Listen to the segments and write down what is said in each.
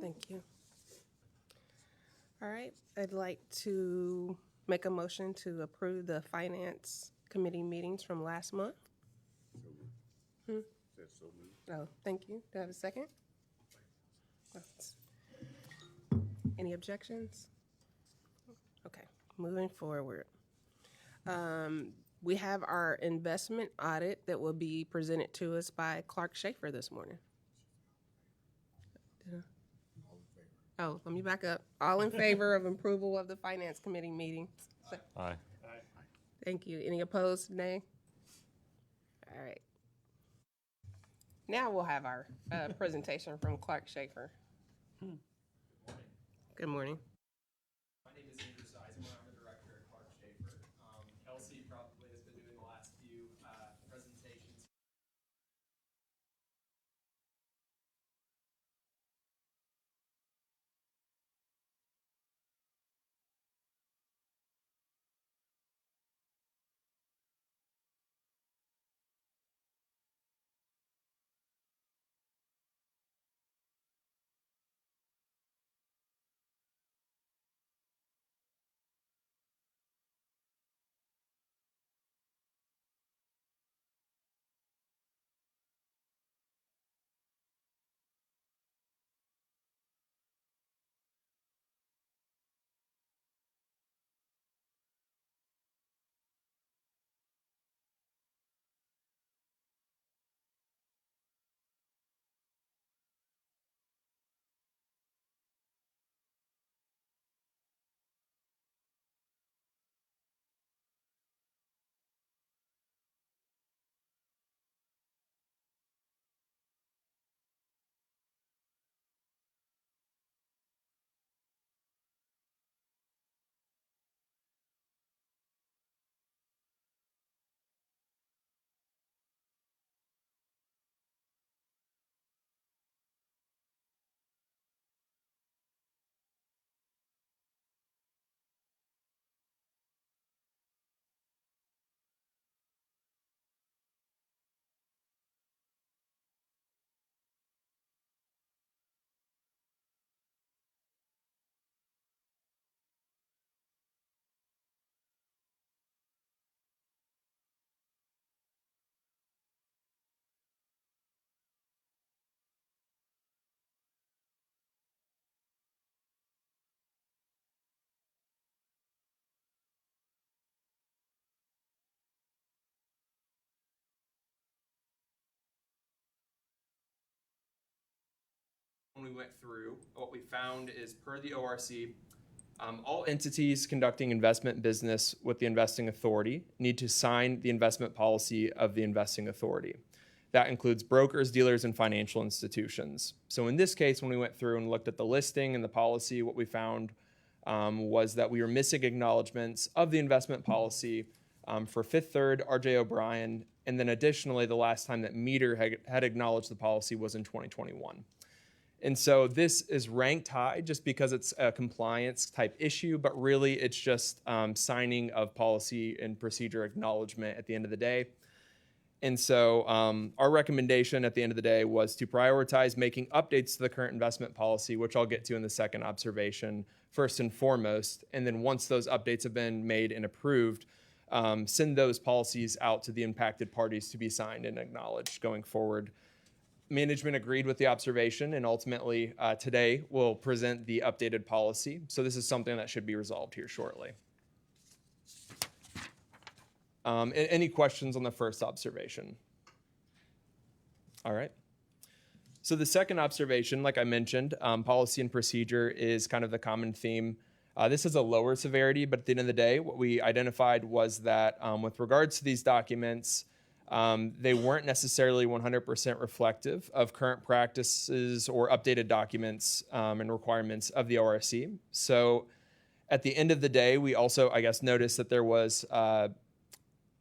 Thank you. All right, I'd like to make a motion to approve the Finance Committee meetings from last month. Oh, thank you. Do I have a second? Any objections? Okay, moving forward. We have our investment audit that will be presented to us by Clark Schaefer this morning. Oh, let me back up. All in favor of approval of the Finance Committee meeting? Aye. Thank you. Any opposed? Nay? All right. Now we'll have our presentation from Clark Schaefer. Good morning. My name is Andrew Sizemore. I'm the director at Clark Schaefer. Kelsey probably has been doing the last few presentations. When we went through, what we found is per the ORC, all entities conducting investment business with the investing authority need to sign the investment policy of the investing authority. That includes brokers, dealers, and financial institutions. So in this case, when we went through and looked at the listing and the policy, what we found was that we were missing acknowledgments of the investment policy for Fifth Third, RJ O'Brien, and then additionally, the last time that Meter had acknowledged the policy was in 2021. And so this is ranked high just because it's a compliance type issue, but really it's just signing of policy and procedure acknowledgement at the end of the day. And so our recommendation at the end of the day was to prioritize making updates to the current investment policy, which I'll get to in the second observation, first and foremost. And then once those updates have been made and approved, send those policies out to the impacted parties to be signed and acknowledged going forward. Management agreed with the observation, and ultimately today we'll present the updated policy. So this is something that should be resolved here shortly. Any questions on the first observation? All right. So the second observation, like I mentioned, policy and procedure is kind of the common theme. This is a lower severity, but at the end of the day, what we identified was that with regards to these documents, they weren't necessarily 100% reflective of current practices or updated documents and requirements of the ORC. So at the end of the day, we also, I guess, noticed that there was,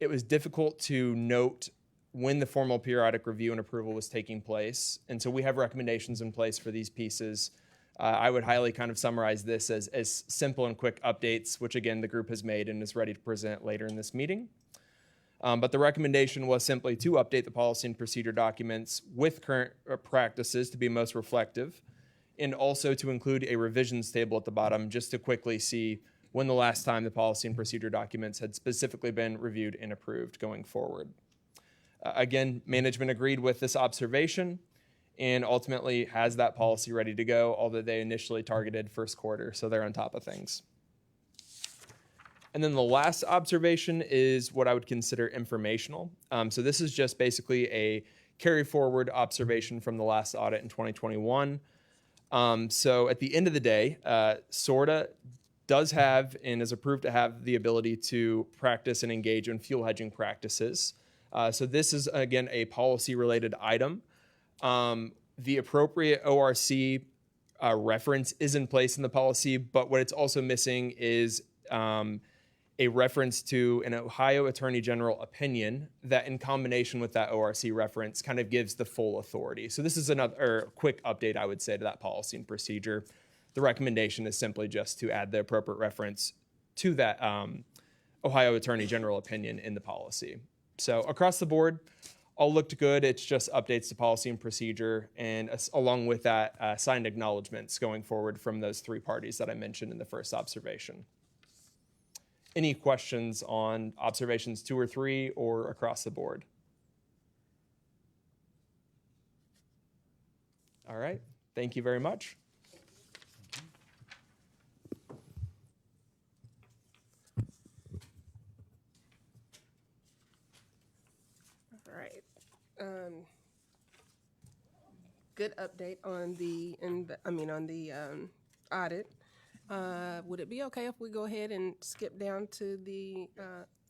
it was difficult to note when the formal periodic review and approval was taking place. And so we have recommendations in place for these pieces. I would highly kind of summarize this as simple and quick updates, which again, the group has made and is ready to present later in this meeting. But the recommendation was simply to update the policy and procedure documents with current practices to be most reflective. and also to include a revisions table at the bottom just to quickly see when the last time the policy and procedure documents had specifically been reviewed and approved going forward. Again, management agreed with this observation and ultimately has that policy ready to go, although they initially targeted first quarter, so they're on top of things. And then the last observation is what I would consider informational. So this is just basically a carry forward observation from the last audit in 2021. So at the end of the day, SORTA does have and is approved to have the ability to practice and engage in fuel hedging practices. So this is, again, a policy-related item. The appropriate ORC reference is in place in the policy, but what it's also missing is a reference to an Ohio Attorney General opinion that in combination with that ORC reference kind of gives the full authority. So this is another quick update, I would say, to that policy and procedure. The recommendation is simply just to add the appropriate reference to that Ohio Attorney General opinion in the policy. So across the board, all looked good. It's just updates to policy and procedure, and along with that, signed acknowledgments going forward from those three parties that I mentioned in the first observation. Any questions on observations 2 or 3 or across the board? All right, thank you very much. All right. Good update on the audit. Would it be okay if we go ahead and skip down to the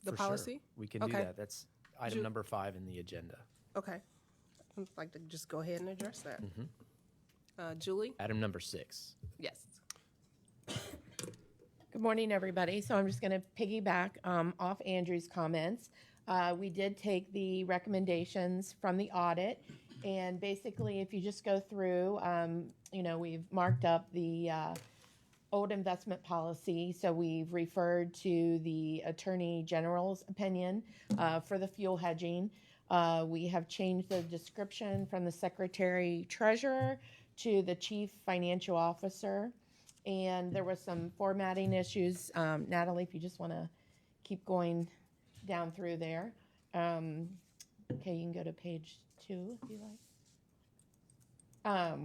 For policy? Sure. We can do Okay. that. That's item number 5 in the agenda. Okay. I'd like to just go ahead and address that. Julie? Item number 6. Yes. Good morning, everybody. So I'm just going to piggyback off Andrew's comments. We did take the recommendations from the audit, and basically, if you just go through, we've marked up the old investment policy. So we've referred to the Attorney General's opinion for the fuel hedging. We have changed the description from the Secretary Treasurer to the Chief Financial Officer. And there was some formatting issues. Natalie, if you just want to keep going down through there. Okay, you can go to page 2 if you like.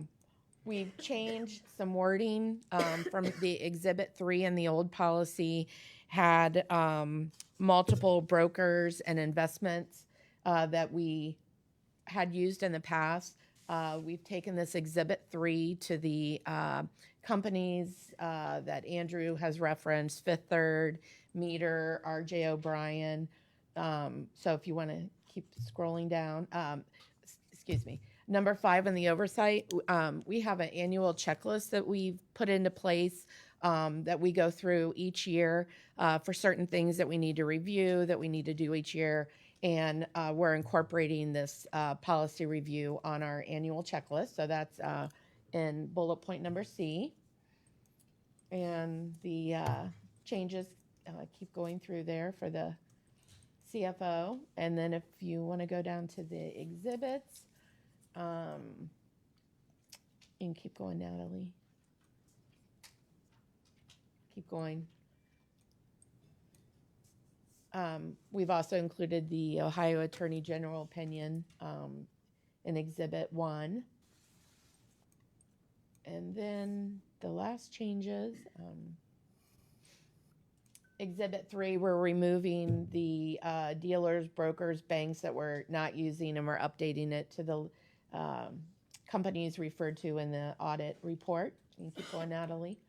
We've changed some wording from the Exhibit 3 in the old policy had multiple brokers and investments that we had used in the past. We've taken this Exhibit 3 to the companies that Andrew has referenced, Fifth Third, Meter, RJ O'Brien. So if you want to keep scrolling down, excuse me. Number 5 in the oversight, we have an annual checklist that we've put into place that we go through each year for certain things that we need to review, that we need to do each year. And we're incorporating this policy review on our annual checklist. So that's in bullet point number C. And the changes keep going through there for the CFO. And then if you want to go down to the exhibits, you can keep going, Natalie. Keep going. We've also included the Ohio Attorney General opinion in Exhibit 1. And then the last changes, Exhibit 3, we're removing the dealers, brokers, banks that we're not using, and we're updating it to the companies referred to in the audit report. You can keep going, Natalie.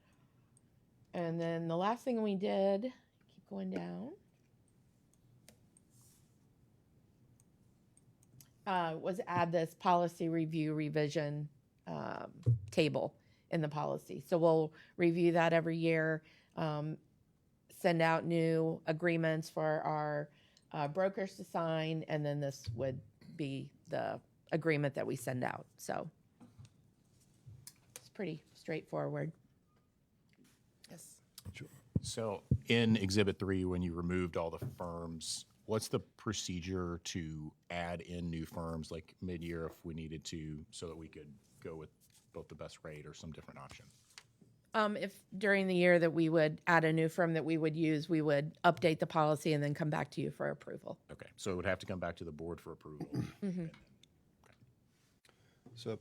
And then the last thing we did, keep going down, was add this policy review revision table in the policy. So we'll review that every year, send out new agreements for our brokers to sign, and then this would be the agreement that we send out. So it's pretty straightforward. Yes. So in Exhibit 3, when you removed all the firms, what's the procedure to add in new firms, like mid-year if we needed to, so that we could go with both the best rate or some different option? If during the year that we would add a new firm that we would use, we would update the policy and then come back to you for approval. Okay, so it would have to come back to the board for approval. So,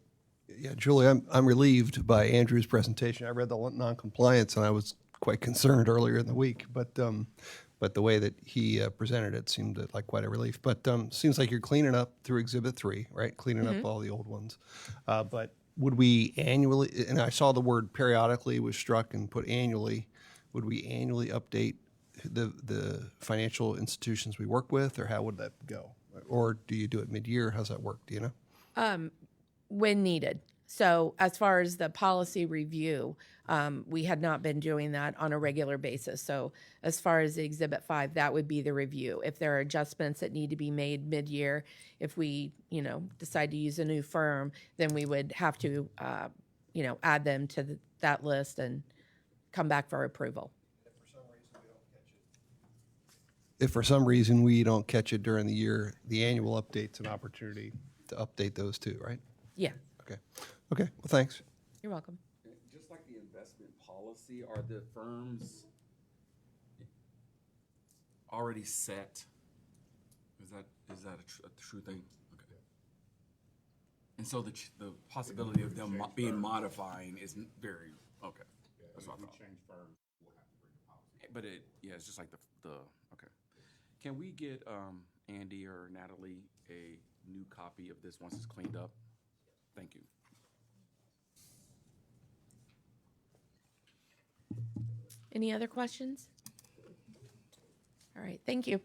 yeah, Julie, I'm relieved by Andrew's presentation. I read the non-compliance and I was quite concerned earlier in the week, but the way that he presented it seemed like quite a relief. But seems like you're cleaning up through Exhibit 3, right? Cleaning up all the old ones. But would we annually, and I saw the word periodically was struck and put annually, would we annually update the financial institutions we work with, or how would that go? Or do you do it mid-year? How's that work? Do you know? When needed. So as far as the policy review, we had not been doing that on a regular basis. So as far as Exhibit 5, that would be the review. If there are adjustments that need to be made mid-year, if we, decide to use a new firm, then we would have to, add them to that list and come back for approval. If for some reason we don't catch it during the year, the annual update's an opportunity to update those too, right? Yeah, Okay. Okay, well, thanks. you're welcome. Just like the investment policy, are the firms already set? Is that a true thing? Okay. And so the possibility of them being modifying is very, okay. That's what I thought. But it's just like the okay. Can we get Andy or Natalie a new copy of this once it's cleaned up? Thank you. Any other questions? All right, thank you.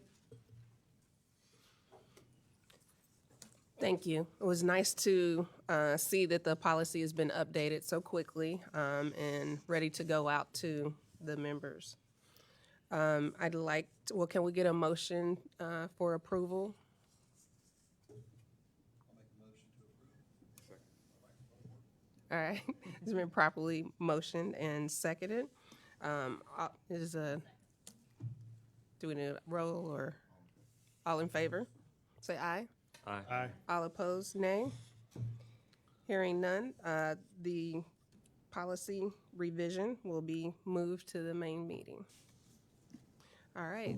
Thank you. It was nice to see that the policy has been updated so quickly and ready to go out to the members. Can we get a motion for approval? All right, it's been properly motioned and seconded. Do we need a roll or all in favor? Say aye. Aye. All opposed, nay. Hearing none, the policy revision will be moved to the main meeting. All right,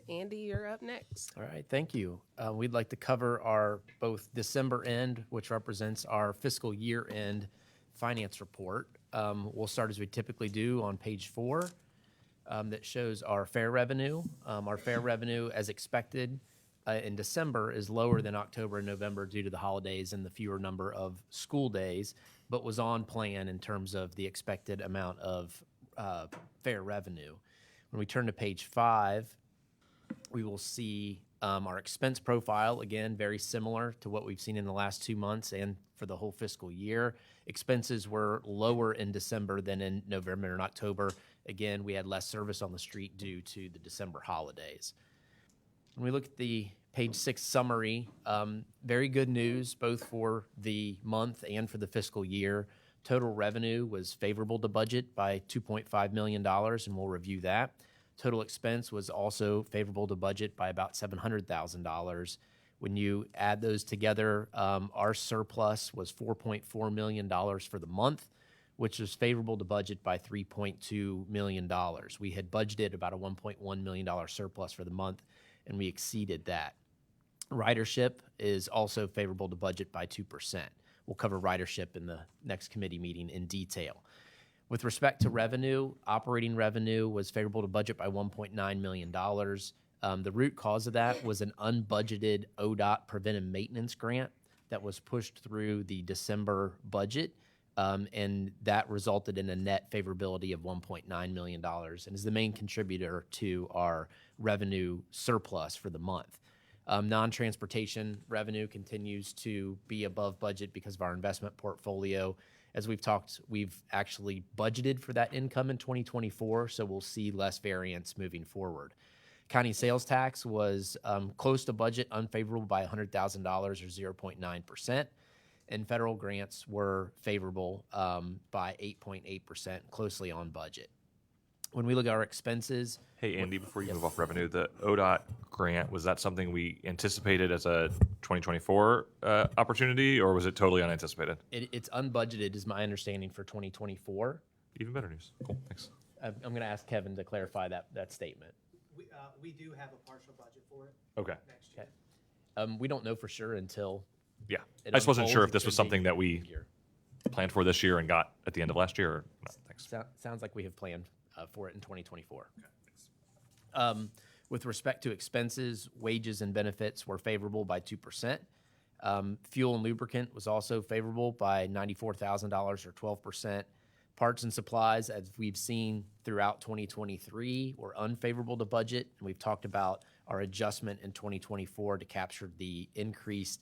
Andy, you're up next. All right, thank you. We'd like to cover our both December end, which represents our fiscal year end finance report. We'll start as we typically do on page 4 that shows our fair revenue. Our fair revenue, as expected, in December is lower than October and November due to the holidays and the fewer number of school days, but was on plan in terms of the expected amount of fair revenue. When we turn to page 5, we will see our expense profile, again, very similar to what we've seen in the last 2 months and for the whole fiscal year. Expenses were lower in December than in November and October. Again, we had less service on the street due to the December holidays. When we look at the page 6 summary, very good news both for the month and for the fiscal year. Total revenue was favorable to budget by $2.5 million, and we'll review that. Total expense was also favorable to budget by about $700,000. When you add those together, our surplus was $4.4 million for the month, which was favorable to budget by $3.2 million. We had budgeted about a $1.1 million surplus for the month, and we exceeded that. Ridership is also favorable to budget by 2%. We'll cover ridership in the next committee meeting in detail. With respect to revenue, operating revenue was favorable to budget by $1.9 million. The root cause of that was an unbudgeted ODOT preventive maintenance grant that was pushed through the December budget, and that resulted in a net favorability of $1.9 million and is the main contributor to our revenue surplus for the month. Non-transportation revenue continues to be above budget because of our investment portfolio. As we've talked, we've actually budgeted for that income in 2024, so we'll see less variance moving forward. County sales tax was close to budget, unfavorable by $100,000 or 0.9%, and federal grants were favorable by 8.8%, closely on budget. When we look at our expenses, Hey, Andy, before you move off revenue, the ODOT grant, was that something we anticipated as a 2024 opportunity, or was it totally unanticipated? It's unbudgeted, is my understanding, for 2024. Even better news. Cool, thanks. I'm going to ask Kevin to clarify that statement. We do have a partial budget for it Okay, next year. Okay. We don't know for sure until yeah. it I just wasn't sure unfolds. if this It was could be something that we year. planned for this year and got at the end of last year, or not. Thanks. Sounds like we have planned for it in 2024. With respect to expenses, wages and benefits were favorable by 2%. Fuel and lubricant was also favorable by $94,000 or 12%. Parts and supplies, as we've seen throughout 2023, were unfavorable to budget. And we've talked about our adjustment in 2024 to capture the increased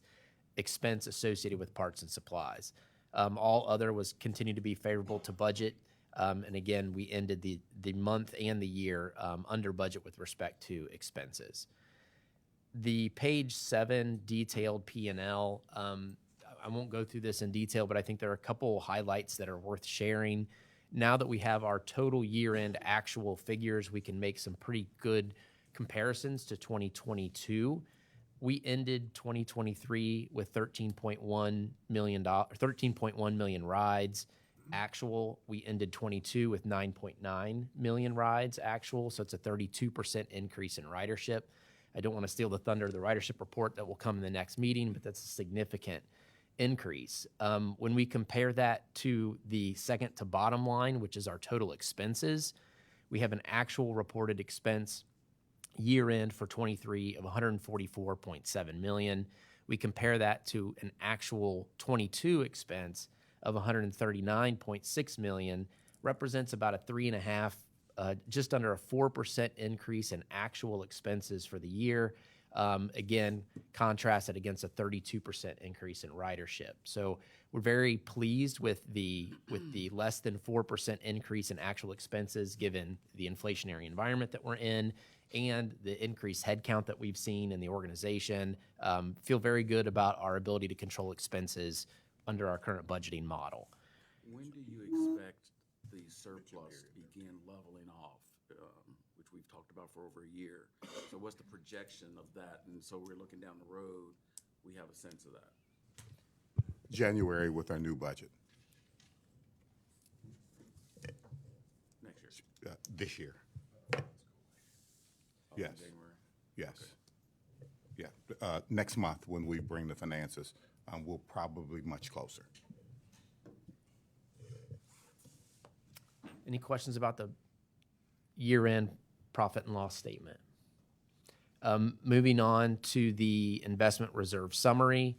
expense associated with parts and supplies. All other was continued to be favorable to budget. And again, we ended the month and the year under budget with respect to expenses. The page 7 detailed P&L, I won't go through this in detail, but I think there are a couple highlights that are worth sharing. Now that we have our total year-end actual figures, we can make some pretty good comparisons to 2022. We ended 2023 with 13.1 million rides. Actual, we ended 22 with 9.9 million rides actual, so it's a 32% increase in ridership. I don't want to steal the thunder of the ridership report that will come in the next meeting, but that's a significant increase. When we compare that to the second to bottom line, which is our total expenses, we have an actual reported expense year end for 23 of 144.7 million. We compare that to an actual 22 expense of 139.6 million, represents about a 3.5, just under a 4% increase in actual expenses for the year. Again, contrasted against a 32% increase in ridership. So we're very pleased with the less than 4% increase in actual expenses given the inflationary environment that we're in and the increased headcount that we've seen in the organization. Feel very good about our ability to control expenses under our current budgeting model. When do you expect the surplus to begin leveling off, which we've talked about for over a year? So what's the projection of that? And so we're looking down the road, we have a sense of that. January with our new budget. Next year. This year. Oh, in Yes. January. Yes. Yeah. Next month, when we bring the finances, we'll probably be much closer. Any questions about the year-end profit and loss statement? Moving on to the investment reserve summary,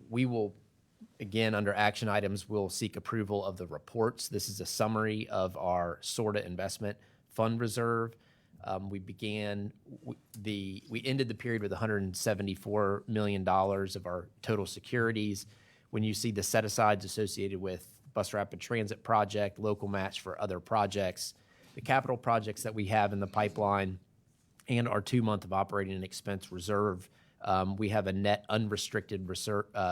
we will, again, under action items, we'll seek approval of the reports. This is a summary of our SORTA investment fund reserve. We ended the period with $174 million of our total securities. When you see the set-asides associated with Bus Rapid Transit project, local match for other projects, the capital projects that we have in the pipeline, and our 2-month of operating and expense reserve, we have a net unrestricted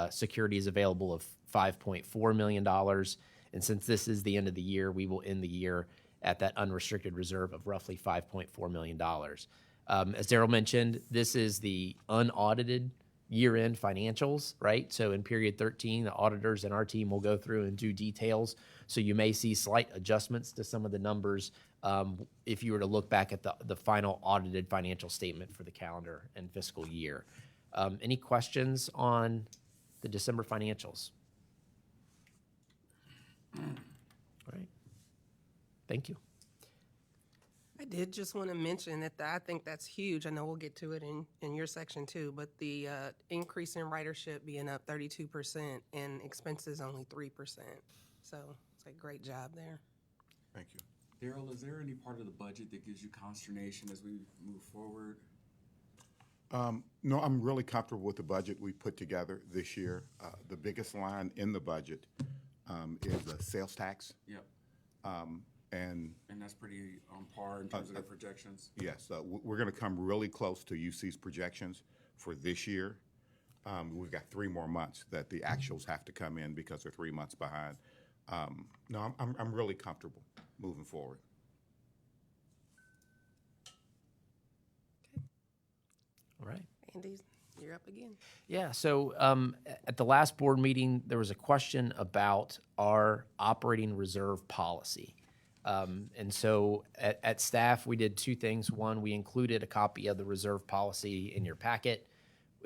securities available of $5.4 million. And since this is the end of the year, we will end the year at that unrestricted reserve of roughly $5.4 million. As Daryl mentioned, this is the unaudited year-end financials, right? So in period 13, the auditors and our team will go through and do details. So you may see slight adjustments to some of the numbers if you were to look back at the final audited financial statement for the calendar and fiscal year. Any questions on the December financials? All right. Thank you. I did just want to mention that I think that's huge. I know we'll get to it in your section too, but the increase in ridership being up 32% and expenses only 3%. So it's a great job there. Thank you. Daryl, is there any part of the budget that gives you consternation as we move forward? No, I'm really comfortable with the budget we put together this year. The biggest line in the budget is the sales tax. Yep. And that's pretty on par in terms of the projections? yes, we're going to come really close to UC's projections for this year. We've got 3 more months that the actuals have to come in because they're 3 months behind. No, I'm really comfortable moving forward. All right. Andy, you're up again. Yeah, so at the last board meeting, there was a question about our operating reserve policy. And so at staff, we did two things. One, we included a copy of the reserve policy in your packet.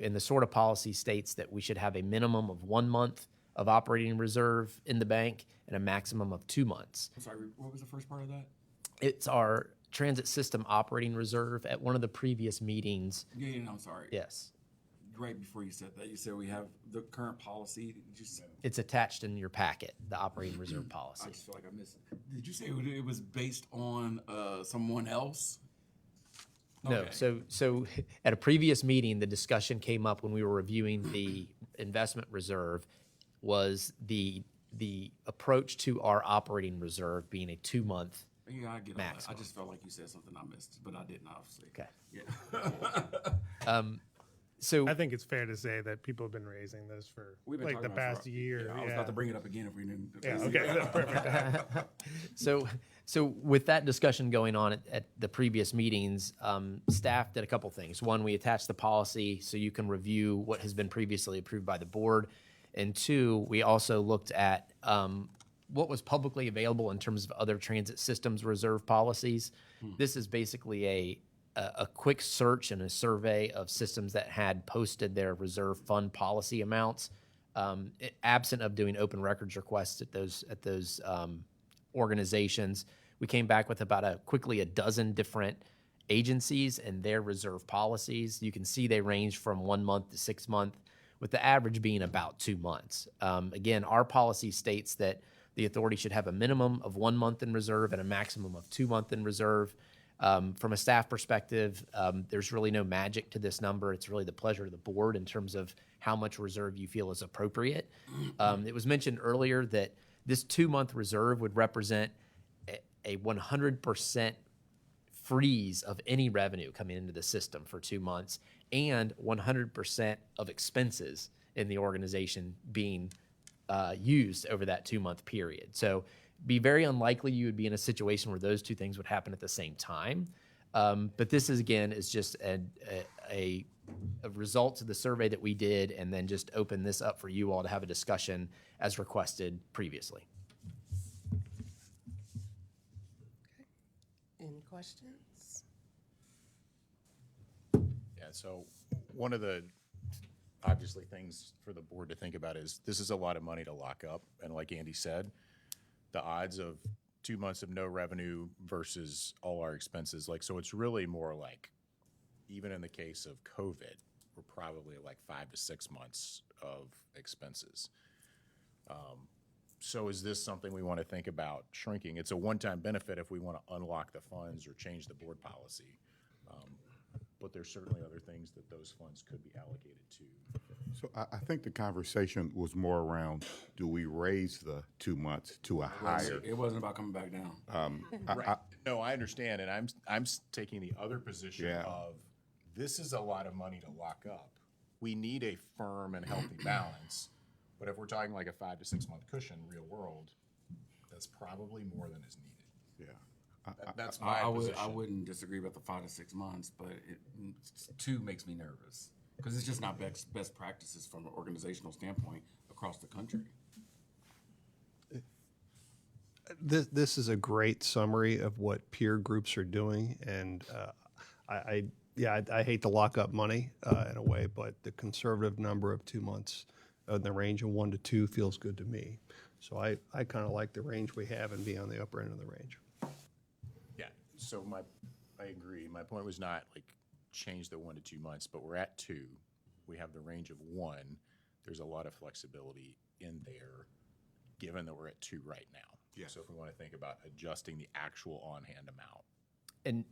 And the SORTA policy states that we should have a minimum of 1 month of operating reserve in the bank and a maximum of 2 months. I'm sorry, what was the first part of that? It's our transit system operating reserve. At one of the previous meetings, Yeah, no, I'm sorry. yes, Right before you said that, you said we have the current policy. Did you say, it's attached in your packet, the operating reserve policy. I just feel like I missed it. Did you say it was based on someone else? No, Okay. so at a previous meeting, the discussion came up when we were reviewing the investment reserve was the approach to our operating reserve being a 2 month. Yeah, I get all that. I Maximum. just felt like you said something I missed, but I didn't, obviously. Okay. Yeah. So I think it's fair to say that people have been raising this for We've been like talking the about it past for- year. Yeah, I was about to bring it up again if we didn't. Yeah, okay, that's perfect. So with that discussion going on at the previous meetings, staff did a couple things. One, we attached the policy so you can review what has been previously approved by the board. And two, we also looked at what was publicly available in terms of other transit systems reserve policies. This is basically a quick search and a survey of systems that had posted their reserve fund policy amounts. Absent of doing open records requests at those organizations, we came back with about quickly a dozen different agencies and their reserve policies. You can see they range from 1 month to 6 month, with the average being about 2 months. Again, our policy states that the authority should have a minimum of 1 month in reserve and a maximum of 2 month in reserve. From a staff perspective, there's really no magic to this number. It's really the pleasure of the board in terms of how much reserve you feel is appropriate. It was mentioned earlier that this 2 month reserve would represent a 100% freeze of any revenue coming into the system for 2 months and 100% of expenses in the organization being used over that 2 month period. So be very unlikely you would be in a situation where those two things would happen at the same time. But this is, again, is just a result of the survey that we did, and then just open this up for you all to have a discussion as requested previously. Any questions? Yeah, so one of the obviously things for the board to think about is this is a lot of money to lock up. And like Andy said, the odds of 2 months of no revenue versus all our expenses, like, so it's really more like, even in the case of COVID, we're probably like 5 to 6 months of expenses. So is this something we want to think about shrinking? It's a one-time benefit if we want to unlock the funds or change the board policy. But there's certainly other things that those funds could be allocated to. So I think the conversation was more around, do we raise the 2 months to a higher? It wasn't about coming back down. No, I understand, and I'm taking the other position Yeah. of, this is a lot of money to lock up. We need a firm and healthy balance, but if we're talking like a 5 to 6 month cushion, real world, that's probably more than is needed. Yeah. That's my position. I wouldn't disagree about the 5 to 6 months, but 2 makes me nervous because it's just not best practices from an organizational standpoint across the country. This is a great summary of what peer groups are doing, and I hate to lock up money in a way, but the conservative number of 2 months in the range of 1 to 2 feels good to me. So I kind of like the range we have and be on the upper end of the range. Yeah, so I agree. My point was not like change the 1 to 2 months, but we're at 2. We have the range of 1. There's a lot of flexibility in there, given that we're at 2 right now. Yeah. So if we want to think about adjusting the actual on-hand amount. And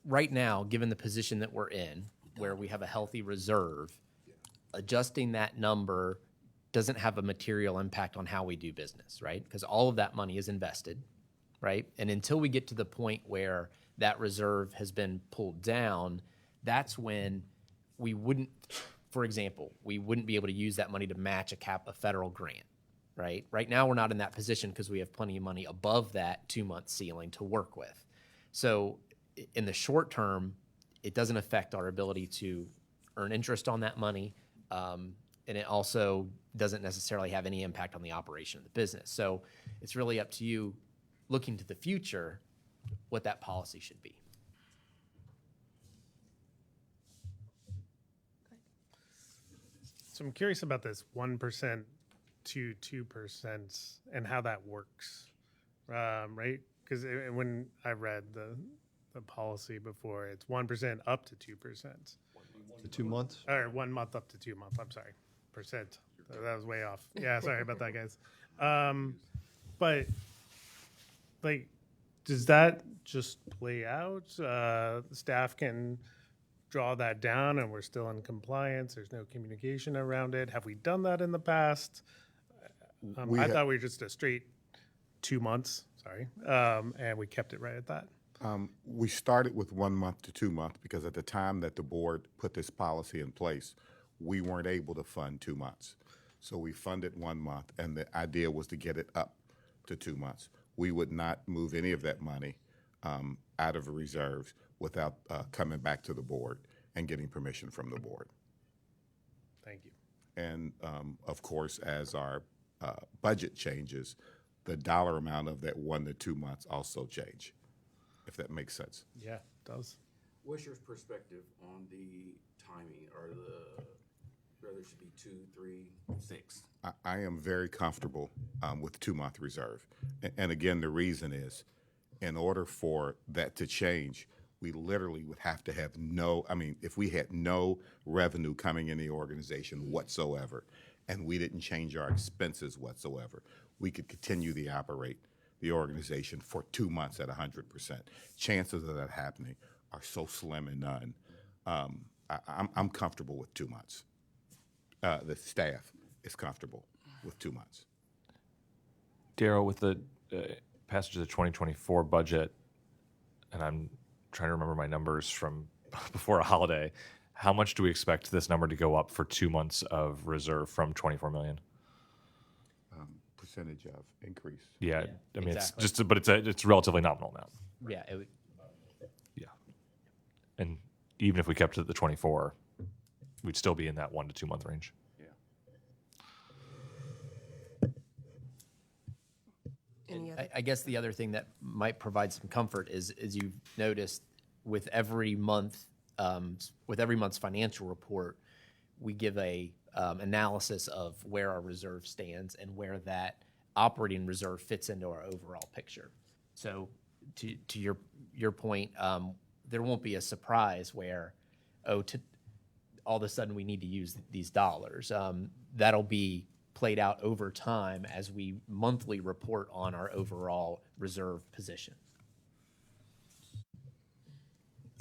right now, given the position that we're in, where we have a healthy reserve, adjusting that number doesn't have a material impact on how we do business, right? Because all of that money is invested, right? And until we get to the point where that reserve has been pulled down, that's when we wouldn't, for example, we wouldn't be able to use that money to match a federal grant, right? Right now, we're not in that position because we have plenty of money above that 2 month ceiling to work with. So in the short term, it doesn't affect our ability to earn interest on that money. And it also doesn't necessarily have any impact on the operation of the business. So it's really up to you, looking to the future, what that policy should be. So I'm curious about this 1% to 2% and how that works, right? Because when I read the policy before, it's 1% up to 2%. The 2 months? Or 1 month up to 2 months. I'm sorry, percent. That was way off. Yeah, sorry about that, guys. But like, does that just play out? Staff can draw that down, and we're still in compliance. There's no communication around it. Have we done that in the past? I thought we were just a straight 2 months. Sorry, and we kept it right at that. We started with 1 month to 2 months because at the time that the board put this policy in place, we weren't able to fund 2 months. So we funded 1 month, and the idea was to get it up to 2 months. We would not move any of that money out of the reserves without coming back to the board and getting permission from the board. Thank you. And of course, as our budget changes, the dollar amount of that 1 to 2 months also change, if that makes sense. Yeah, it does. What's your perspective on the timing, or whether it should be 2, 3, 6? I am very comfortable with 2 month reserve. And again, the reason is, in order for that to change, we literally would have to have if we had no revenue coming in the organization whatsoever, and we didn't change our expenses whatsoever, we could continue to operate the organization for 2 months at 100%. Chances of that happening are so slim and none. I'm comfortable with 2 months. The staff is comfortable with 2 months. Daryl, with the passage of the 2024 budget, and I'm trying to remember my numbers from before a holiday, how much do we expect this number to go up for 2 months of reserve from 24 million? Percentage of increase. Yeah, I mean, exactly. it's just, but it's a relatively nominal amount. Yeah, it would, Yeah, and even if we kept it at the 24, we'd still be in that 1 to 2 month range. Any other? I guess the other thing that might provide some comfort is you've noticed with every month's financial report, we give a analysis of where our reserve stands and where that operating reserve fits into our overall picture. So to your point, there won't be a surprise where, all of a sudden we need to use these dollars. That'll be played out over time as we monthly report on our overall reserve position.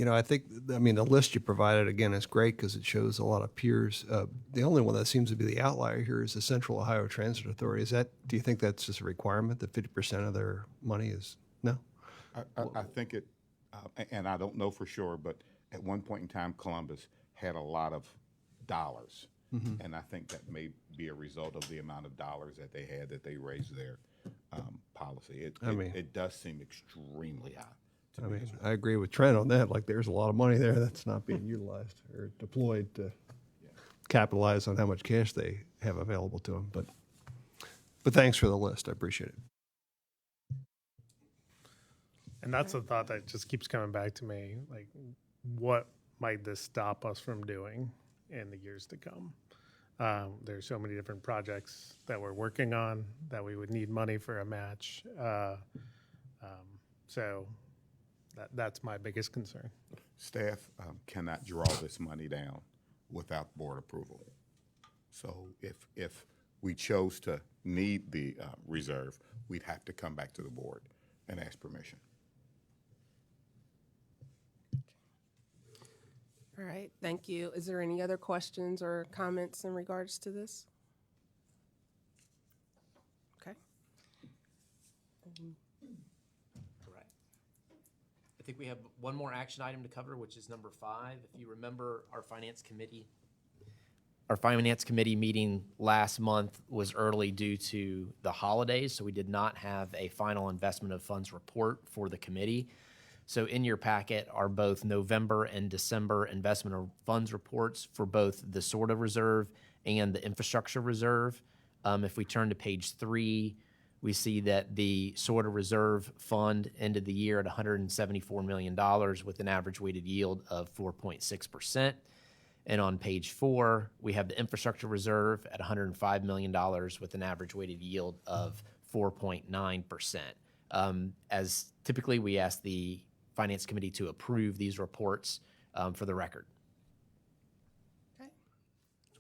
I think, the list you provided, again, is great because it shows a lot of peers. The only one that seems to be the outlier here is the Central Ohio Transit Authority. Do you think that's just a requirement, that 50% of their money is, no? I think it, and I don't know for sure, but at one point in time, Columbus had a lot of dollars. Mm-hmm. And I think that may be a result of the amount of dollars that they had that they raised their policy. It does seem extremely high. I agree with Trent on that. Like, there's a lot of money there that's not being utilized or deployed to capitalize on how much cash they have available to them. But thanks for the list. I appreciate it. And that's a thought that just keeps coming back to me. Like, what might this stop us from doing in the years to come? There's so many different projects that we're working on that we would need money for a match. So that's my biggest concern. Staff cannot draw this money down without board approval. So if we chose to need the reserve, we'd have to come back to the board and ask permission. All right, thank you. Is there any other questions or comments in regards to this? Okay. Correct. I think we have one more action item to cover, which is number 5. If you remember, our finance committee meeting last month was early due to the holidays, so we did not have a final investment of funds report for the committee. So in your packet are both November and December investment funds reports for both the SORTA reserve and the infrastructure reserve. If we turn to page 3, we see that the SORTA reserve fund ended the year at $174 million with an average weighted yield of 4.6%. And on page 4, we have the infrastructure reserve at $105 million with an average weighted yield of 4.9%. As typically, we ask the Finance Committee to approve these reports for the record. Okay.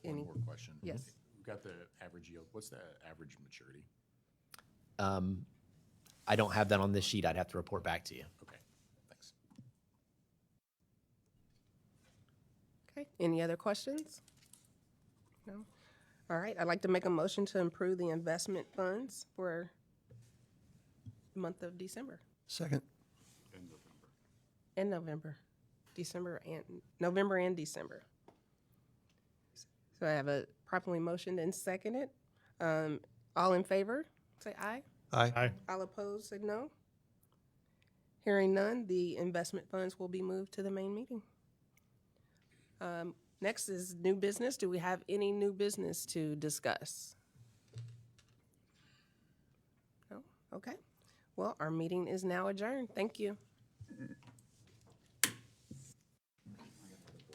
One Any- more question. Yes. We've got the average yield. What's the average maturity? I don't have that on this sheet. I'd have to report back to you. Okay, thanks. Okay, any other questions? No? All right, I'd like to make a motion to improve the investment funds for the month of December Second. and November. November and December. So I have a properly motioned and seconded. All in favor, say aye. Aye. Aye. All opposed, say no. Hearing none, the investment funds will be moved to the main meeting. Next is new business. Do we have any new business to discuss? No? Okay. Well, our meeting is now adjourned. Thank you.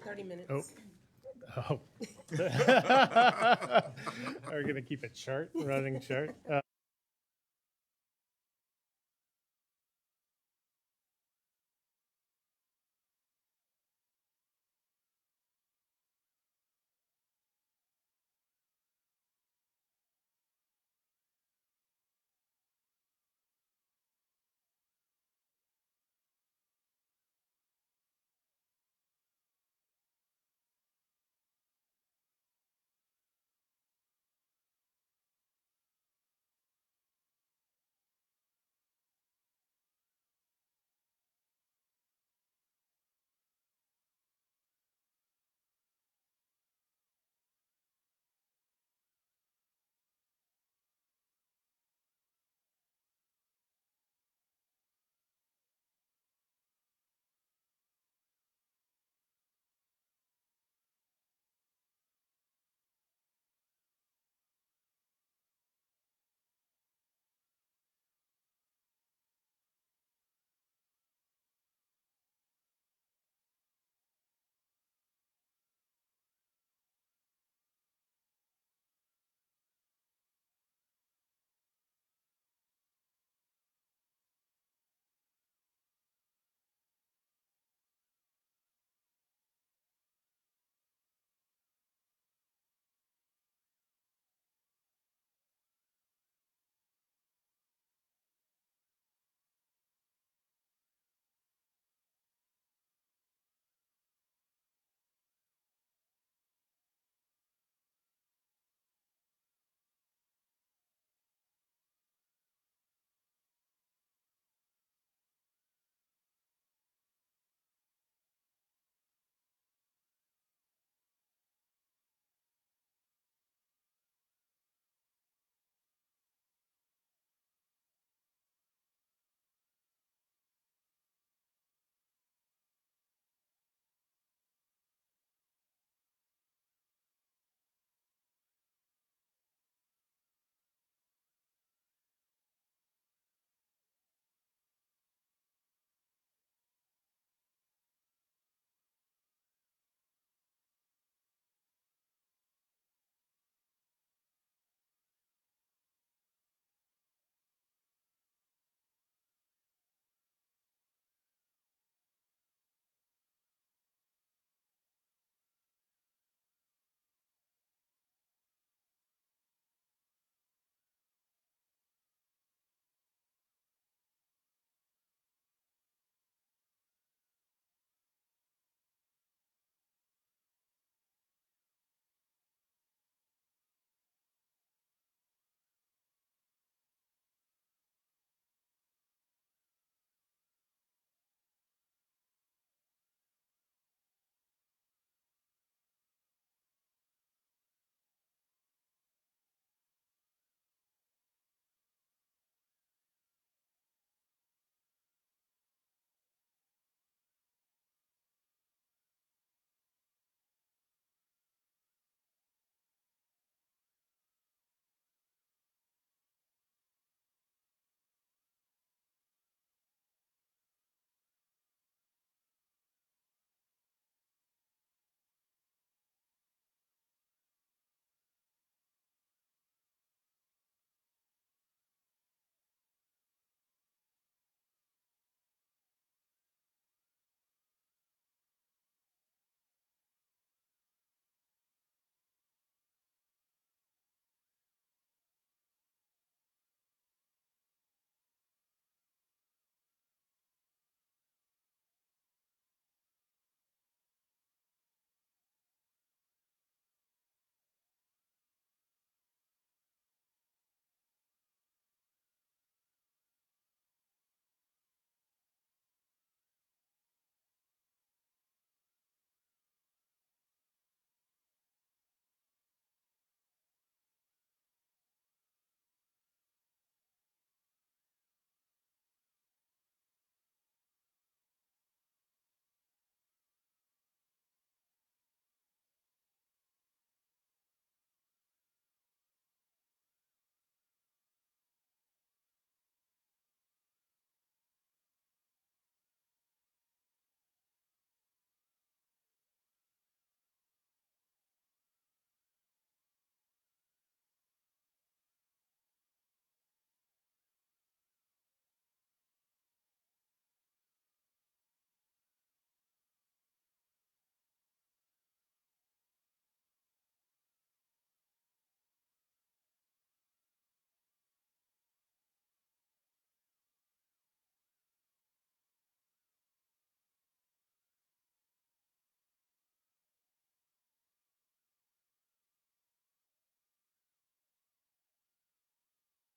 30 minutes. Oh. Oh. Are we gonna keep it short, running short?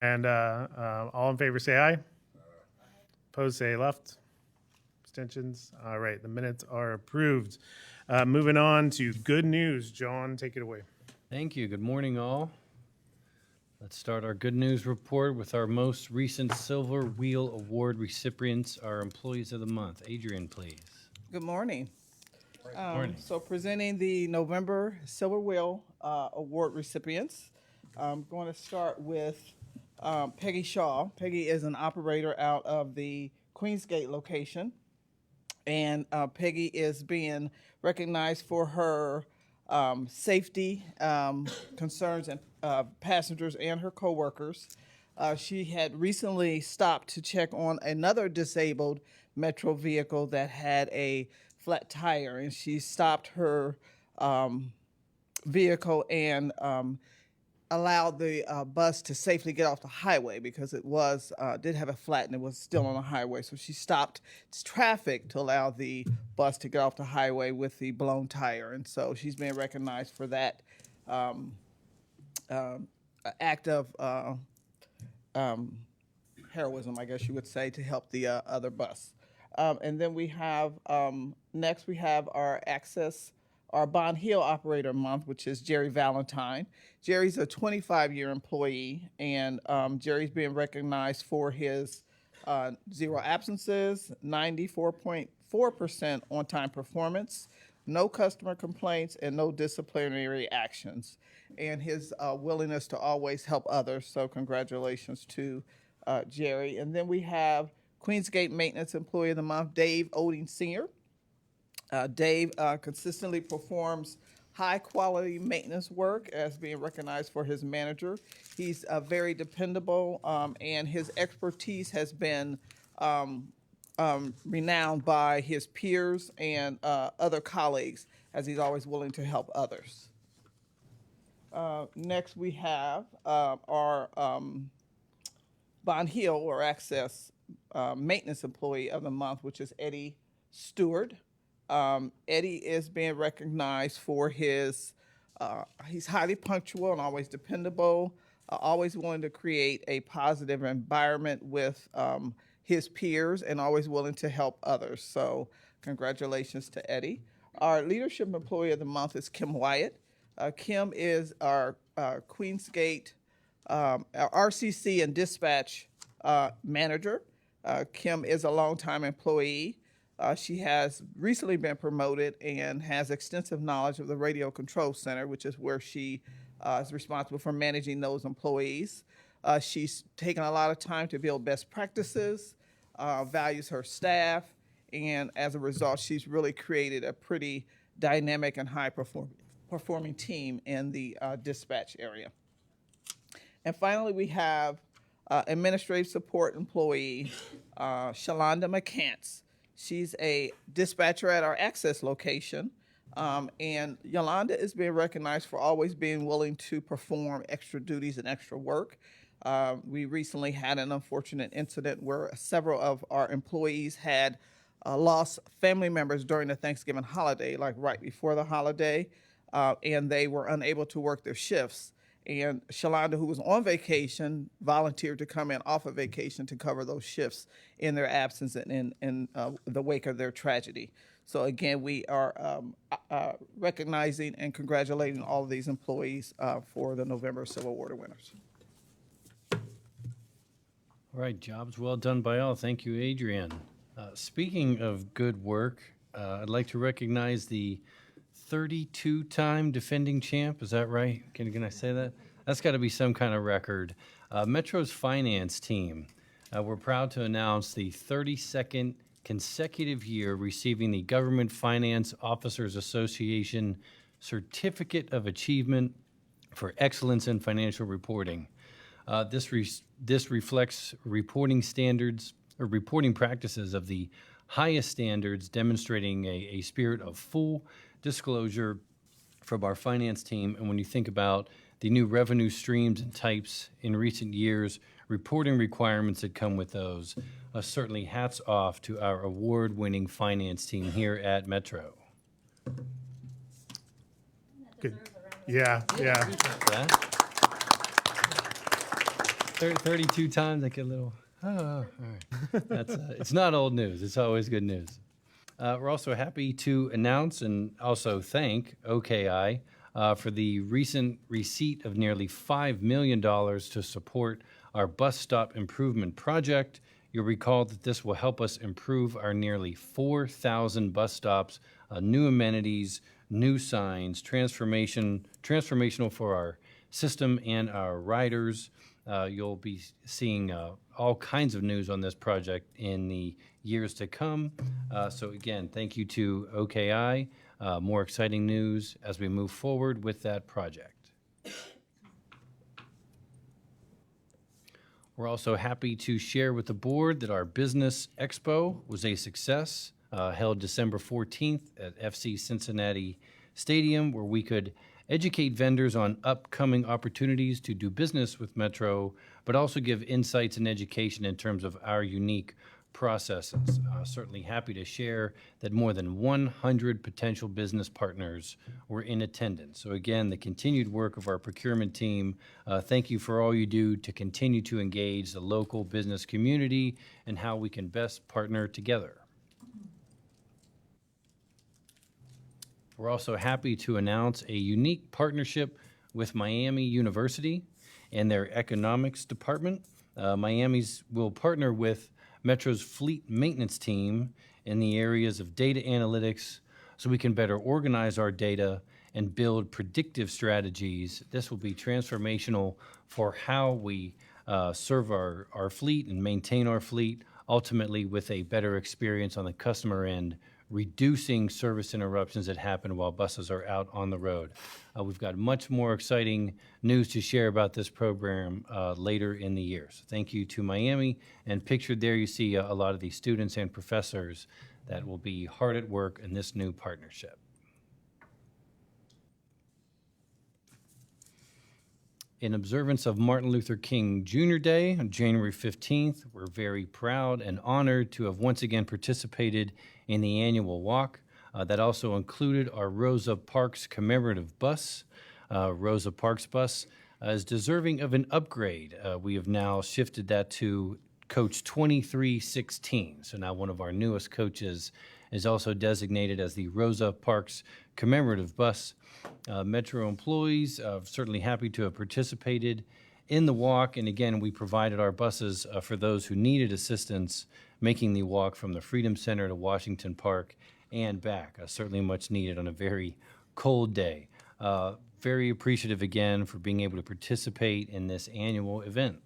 And all in favor say aye. Opposed say left. Abstentions. All right, the minutes are approved. Moving on to good news. John, take it away. Thank you. Good morning, all. Let's start our good news report with our most recent Silver Wheel Award recipients, our employees of the month. Adrian, please. Good morning. Morning. So presenting the November Silver Wheel Award recipients, I'm going to start with Peggy Shaw. Peggy is an operator out of the Queensgate location, and Peggy is being recognized for her safety concerns and passengers and her coworkers. She had recently stopped to check on another disabled Metro vehicle that had a flat tire, and she stopped her vehicle and allowed the bus to safely get off the highway because it was did have a flat and it was still on the highway. So she stopped traffic to allow the bus to get off the highway with the blown tire, and so she's being recognized for that act of heroism, I guess you would say, to help the other bus. And then we have, next we have our Bond Hill Operator Month, which is Jerry Valentine. Jerry's a 25-year employee, and Jerry's being recognized for his 0 absences, 94.4% on-time performance, no customer complaints, and no disciplinary actions, and his willingness to always help others. So congratulations to Jerry. And then we have Queensgate Maintenance Employee of the Month, Dave Oding Sr. Dave consistently performs high-quality maintenance work as being recognized for his manager. He's very dependable, and his expertise has been renowned by his peers and other colleagues, as he's always willing to help others. Next, we have our Bond Hill or Access Maintenance Employee of the Month, which is Eddie Stewart. Eddie is being recognized for his, he's highly punctual and always dependable, always willing to create a positive environment with his peers and always willing to help others. So congratulations to Eddie. Our Leadership Employee of the Month is Kim Wyatt. Kim is our Queensgate our RCC and dispatch manager. Kim is a longtime employee. She has recently been promoted and has extensive knowledge of the Radio Control Center, which is where she is responsible for managing those employees. She's taken a lot of time to build best practices, values her staff, and as a result, she's really created a pretty dynamic and high-performing team in the dispatch area. And finally, we have administrative support employee, Shalonda McCants. She's a dispatcher at our Access location, and Yolanda is being recognized for always being willing to perform extra duties and extra work. We recently had an unfortunate incident where several of our employees had lost family members during the Thanksgiving holiday, like right before the holiday, and they were unable to work their shifts. And Shalonda, who was on vacation, volunteered to come in off of vacation to cover those shifts in their absence and in the wake of their tragedy. So again, we are recognizing and congratulating all of these employees for the November Silver Award winners. All right, jobs well done by all. Thank you, Adrian. Speaking of good work, I'd like to recognize the 32-time defending champ. Is that right? Can I say that? That's got to be some kind of record. Metro's finance team. We're proud to announce the 32nd consecutive year receiving the Government Finance Officers Association Certificate of Achievement for Excellence in Financial Reporting. This reflects reporting standards or reporting practices of the highest standards, demonstrating a spirit of full disclosure from our finance team. And when you think about the new revenue streams and types in recent years, reporting requirements that come with those, certainly hats off to our award-winning finance team here at Metro. Good. Yeah. That? 32 times, I get a little, all right. That's, it's not old news. It's always good news. We're also happy to announce and also thank OKI for the recent receipt of nearly $5 million to support our bus stop improvement project. You'll recall that this will help us improve our nearly 4,000 bus stops, new amenities, new signs, transformational for our system and our riders. You'll be seeing all kinds of news on this project in the years to come. So again, thank you to OKI. More exciting news as we move forward with that project. We're also happy to share with the board that our business expo was a success, held December 14th at FC Cincinnati Stadium, where we could educate vendors on upcoming opportunities to do business with Metro, but also give insights and education in terms of our unique processes. Certainly happy to share that more than 100 potential business partners were in attendance. So again, the continued work of our procurement team, thank you for all you do to continue to engage the local business community and how we can best partner together. We're also happy to announce a unique partnership with Miami University and their economics department. Miami's will partner with Metro's fleet maintenance team in the areas of data analytics so we can better organize our data and build predictive strategies. This will be transformational for how we serve our fleet and maintain our fleet, ultimately with a better experience on the customer end, reducing service interruptions that happen while buses are out on the road. We've got much more exciting news to share about this program later in the year. So thank you to Miami. And pictured there, you see a lot of the students and professors that will be hard at work in this new partnership. In observance of Martin Luther King Jr. Day on January 15th, we're very proud and honored to have once again participated in the annual walk. That also included our Rosa Parks commemorative bus. Rosa Parks bus is deserving of an upgrade. We have now shifted that to coach 2316. So now one of our newest coaches is also designated as the Rosa Parks commemorative bus. Metro employees are certainly happy to have participated in the walk. And again, we provided our buses for those who needed assistance making the walk from the Freedom Center to Washington Park and back. Certainly much needed on a very cold day. Very appreciative again for being able to participate in this annual event.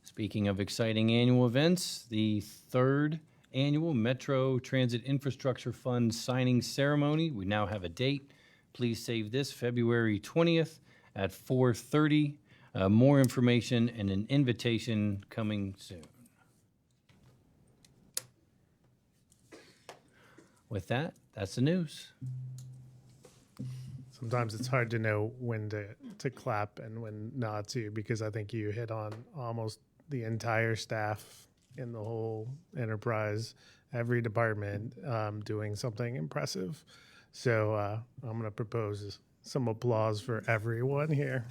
Speaking of exciting annual events, the third annual Metro Transit Infrastructure Fund signing ceremony. We now have a date. Please save this, February 20th at 4:30. More information and an invitation coming soon. With that, that's the news. Sometimes it's hard to know when to clap and when not to, because I think you hit on almost the entire staff in the whole enterprise, every department doing something impressive. So I'm going to propose some applause for everyone here.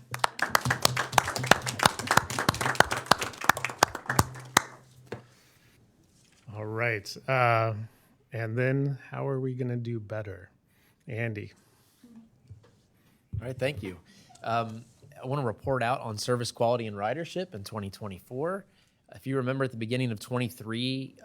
All right. And then how are we going to do better? Andy. All right, thank you. I want to report out on service quality and ridership in 2024. If you remember at the beginning of 23,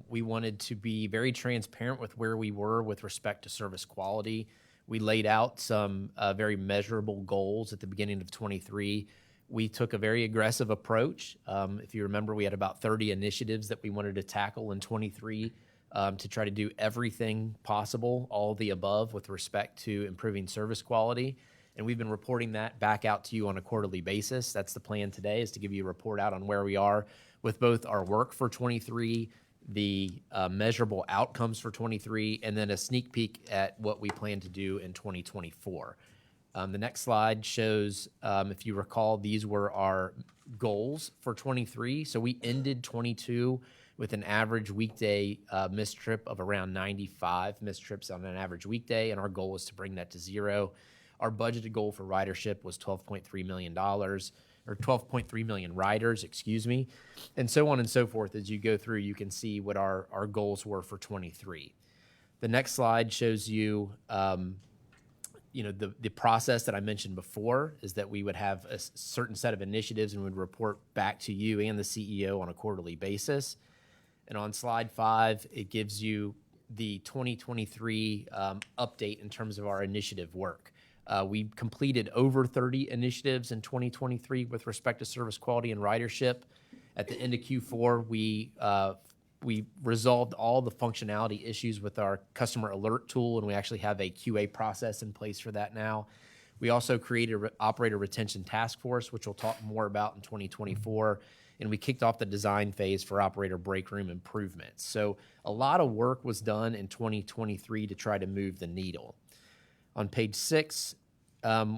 we wanted to be very transparent with where we were with respect to service quality. We laid out some very measurable goals at the beginning of 23. We took a very aggressive approach. If you remember, we had about 30 initiatives that we wanted to tackle in 23 to try to do everything possible, all the above with respect to improving service quality. And we've been reporting that back out to you on a quarterly basis. That's the plan today, is to give you a report out on where we are with both our work for 23, the measurable outcomes for 23, and then a sneak peek at what we plan to do in 2024. The next slide shows, if you recall, these were our goals for 23. So we ended 22 with an average weekday missed trip of around 95 missed trips on an average weekday, and our goal is to bring that to zero. Our budgeted goal for ridership was $12.3 million, or 12.3 million riders, excuse me, and so on and so forth. As you go through, you can see what our goals were for 23. The next slide shows you, the process that I mentioned before is that we would have a certain set of initiatives and would report back to you and the CEO on a quarterly basis. And on slide 5, it gives you the 2023 update in terms of our initiative work. We completed over 30 initiatives in 2023 with respect to service quality and ridership. At the end of Q4, we resolved all the functionality issues with our customer alert tool, and we actually have a QA process in place for that now. We also created an operator retention task force, which we'll talk more about in 2024, and we kicked off the design phase for operator break room improvements. So a lot of work was done in 2023 to try to move the needle. On page 6,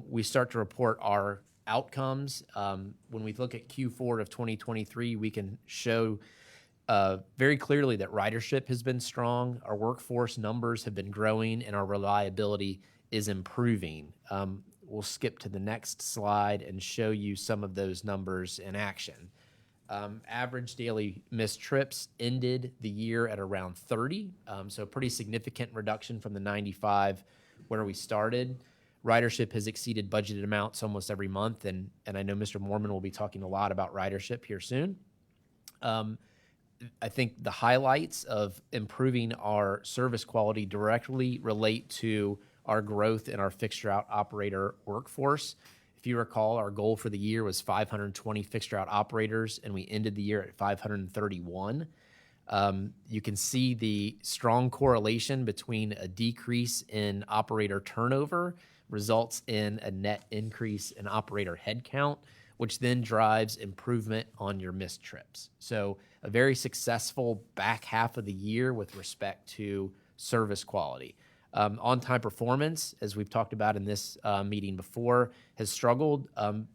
we start to report our outcomes. When we look at Q4 of 2023, we can show very clearly that ridership has been strong, our workforce numbers have been growing, and our reliability is improving. We'll skip to the next slide and show you some of those numbers in action. Average daily missed trips ended the year at around 30, so a pretty significant reduction from the 95 where we started. Ridership has exceeded budgeted amounts almost every month, and I know Mr. Mormon will be talking a lot about ridership here soon. I think the highlights of improving our service quality directly relate to our growth in our fixed route operator workforce. If you recall, our goal for the year was 520 fixed route operators, and we ended the year at 531. You can see the strong correlation between a decrease in operator turnover results in a net increase in operator headcount, which then drives improvement on your missed trips. So a very successful back half of the year with respect to service quality. On-time performance, as we've talked about in this meeting before, has struggled,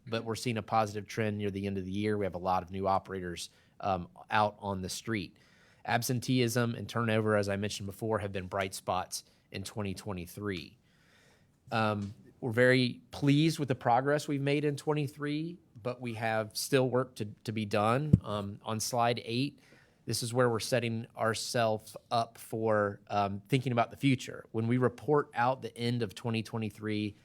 but we're seeing a positive trend near the end of the year. We have a lot of new operators out on the street. Absenteeism and turnover, as I mentioned before, have been bright spots in 2023. We're very pleased with the progress we've made in 23, but we have still work to be done. On slide 8, this is where we're setting ourselves up for thinking about the future. When we report out the end of 2023,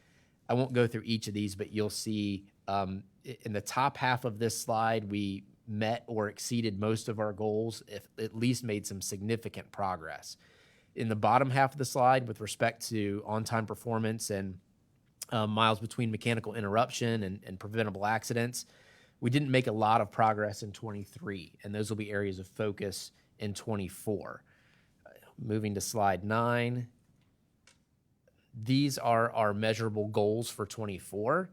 I won't go through each of these, but you'll see in the top half of this slide, we met or exceeded most of our goals, if at least made some significant progress. In the bottom half of the slide, with respect to on-time performance and miles between mechanical interruption and preventable accidents, we didn't make a lot of progress in 23, and those will be areas of focus in 24. Moving to slide 9. These are our measurable goals for 24.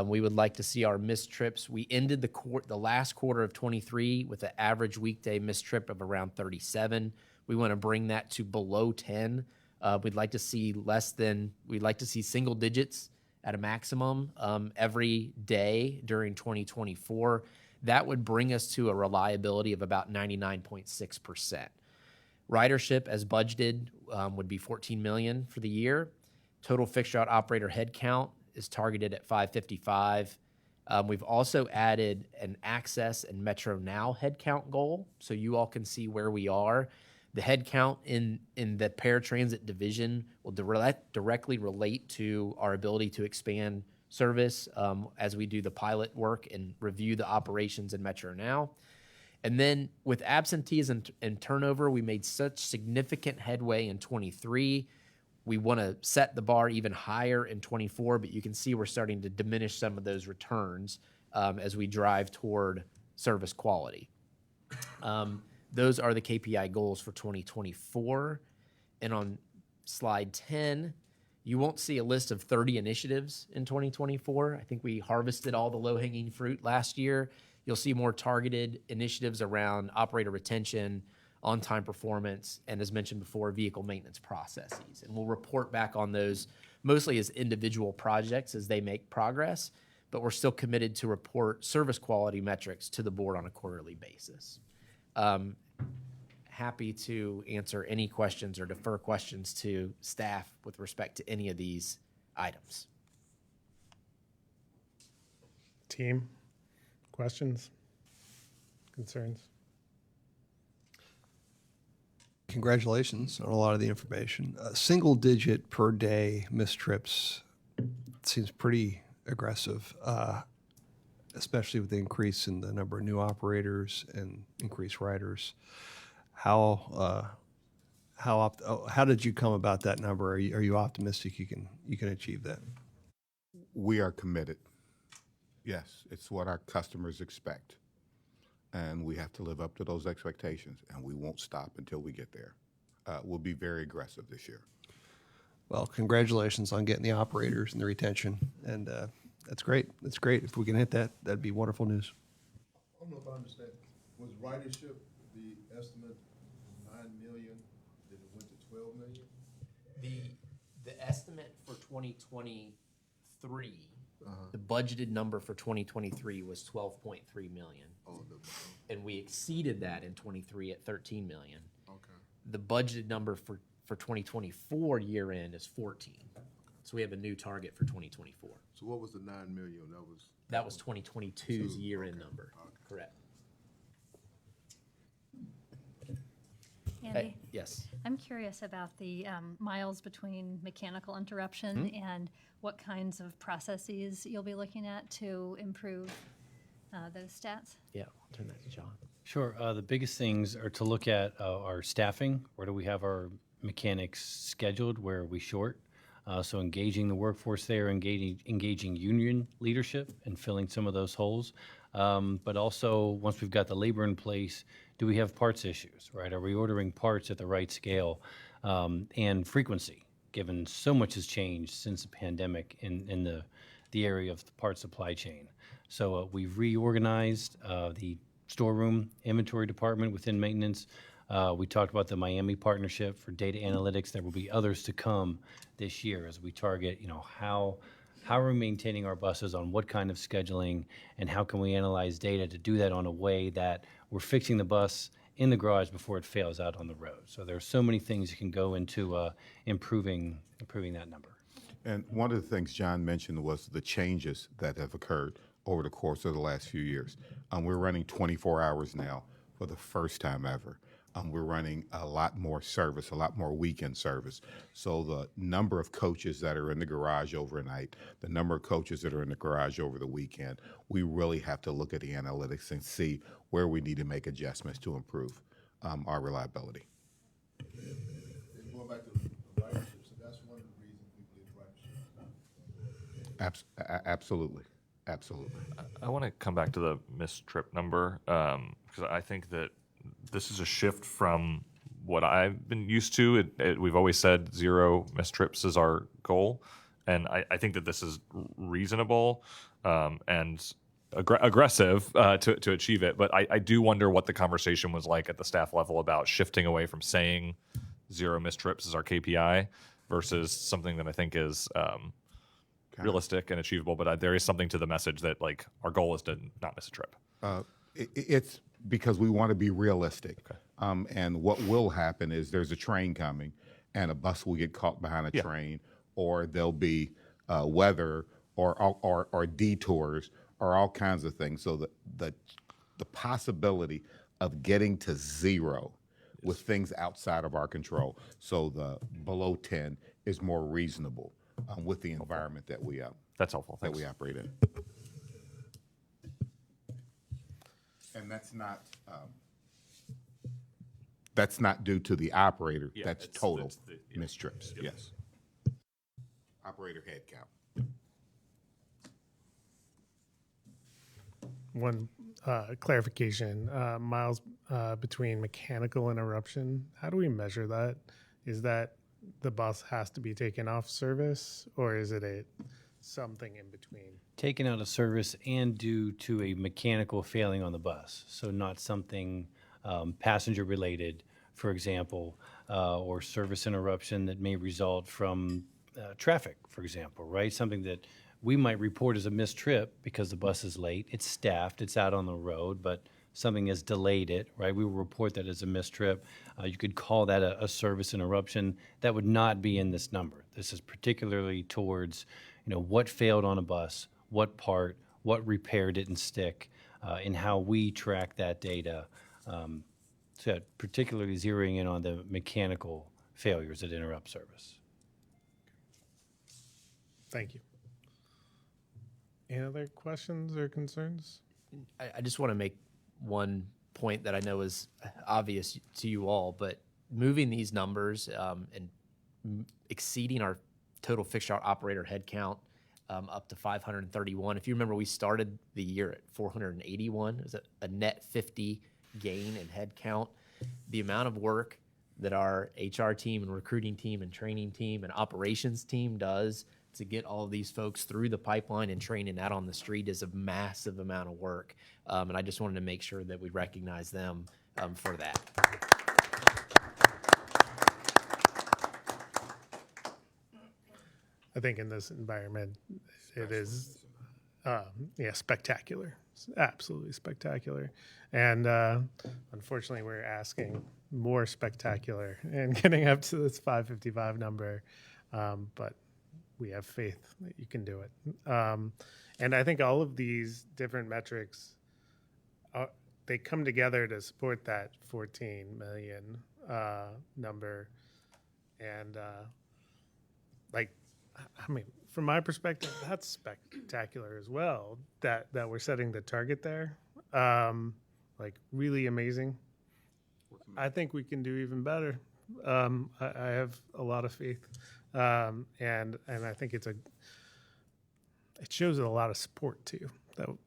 We would like to see our missed trips. We ended the last quarter of 23 with an average weekday missed trip of around 37. We want to bring that to below 10. We'd like to see single digits at a maximum every day during 2024. That would bring us to a reliability of about 99.6%. Ridership, as budgeted, would be 14 million for the year. Total fixed route operator headcount is targeted at 555. We've also added an Access and Metro Now headcount goal, so you all can see where we are. The headcount in the paratransit division will directly relate to our ability to expand service as we do the pilot work and review the operations in Metro Now. And then with absenteeism and turnover, we made such significant headway in 23. We want to set the bar even higher in 24, but you can see we're starting to diminish some of those returns as we drive toward service quality. Those are the KPI goals for 2024. And on slide 10, you won't see a list of 30 initiatives in 2024. I think we harvested all the low-hanging fruit last year. You'll see more targeted initiatives around operator retention, on-time performance, and as mentioned before, vehicle maintenance processes. And we'll report back on those mostly as individual projects as they make progress, but we're still committed to report service quality metrics to the board on a quarterly basis. Happy to answer any questions or defer questions to staff with respect to any of these items. Team, questions, concerns? Congratulations on a lot of the information. Single digit per day missed trips seems pretty aggressive, especially with the increase in the number of new operators and increased riders. How did you come about that number? Are you optimistic you can achieve that? We are committed. Yes, it's what our customers expect. And we have to live up to those expectations, and we won't stop until we get there. We'll be very aggressive this year. Well, congratulations on getting the operators and the retention, and that's great. That's great. If we can hit that, that'd be wonderful news. I don't know if I understand. Was ridership the estimate 9 million? Then it went to 12 million? The estimate for 2023, the budgeted number for 2023 was 12.3 million. And we exceeded that in 23 at 13 million. Okay. The budgeted number for 2024 year end is 14. So we have a new target for 2024. So what was the 9 million? That was 2022's year end number. Correct. Andy, Yes. I'm curious about the miles between mechanical interruption and what kinds of processes you'll be looking at to improve those stats. Yeah, I'll turn that to John. Sure. The biggest things are to look at our staffing. Where do we have our mechanics scheduled? Where are we short? So engaging the workforce there, engaging union leadership and filling some of those holes. But also, once we've got the labor in place, do we have parts issues, right? Are we ordering parts at the right scale? And frequency, given so much has changed since the pandemic in the area of the part supply chain. So we've reorganized the storeroom inventory department within maintenance. We talked about the Miami partnership for data analytics. There will be others to come this year as we target, how are we maintaining our buses on what kind of scheduling, and how can we analyze data to do that on a way that we're fixing the bus in the garage before it fails out on the road. So there are so many things that can go into improving that number. And one of the things John mentioned was the changes that have occurred over the course of the last few years. We're running 24 hours now for the first time ever. We're running a lot more service, a lot more weekend service. So the number of coaches that are in the garage overnight, the number of coaches that are in the garage over the weekend, we really have to look at the analytics and see where we need to make adjustments to improve our reliability. And going back to the ridership, so that's one of the reasons we believe ridership is not. Absolutely. Absolutely. I want to come back to the missed trip number because I think that this is a shift from what I've been used to. We've always said 0 missed trips is our goal, and I think that this is reasonable and aggressive to achieve it. But I do wonder what the conversation was like at the staff level about shifting away from saying 0 missed trips is our KPI versus something that I think is realistic and achievable, but there is something to the message that like our goal is to not miss a trip. It's because we want to be realistic. Okay. And what will happen is there's a train coming and a bus will get caught behind a train, or there'll be weather or detours or all kinds of things. So the possibility of getting to 0 with things outside of our control, so the below 10 is more reasonable with the environment that we That's helpful. Thanks. that we operate in. And that's not due to the operator. Yeah, That's it's total the missed trips. Yep. Yes. Operator head count. One clarification, miles between mechanical interruption. How do we measure that? Is that the bus has to be taken off service, or is it something in between? Taken out of service and due to a mechanical failing on the bus. So not something passenger related, for example, or service interruption that may result from traffic, for example, right? Something that we might report as a missed trip because the bus is late. It's staffed, it's out on the road, but something has delayed it, right? We will report that as a missed trip. You could call that a service interruption. That would not be in this number. This is particularly towards, what failed on a bus, what part, what repair didn't stick, and how we track that data, so particularly zeroing in on the mechanical failures that interrupt service. Thank you. Any other questions or concerns? I just want to make one point that I know is obvious to you all, but moving these numbers and exceeding our total fixed route operator headcount up to 531. If you remember, we started the year at 481. It was a net 50 gain in headcount. The amount of work that our HR team and recruiting team and training team and operations team does to get all of these folks through the pipeline and training out on the street is a massive amount of work. And I just wanted to make sure that we recognize them for that. I think in this environment, it is, spectacular. It's absolutely spectacular. And unfortunately, we're asking more spectacular and getting up to this 555 number. But we have faith that you can do it. And I think all of these different metrics, they come together to support that 14 million number. And I mean, from my perspective, that's spectacular as well, that we're setting the target there. Really amazing. I think we can do even better. I have a lot of faith. And I think it shows a lot of support too,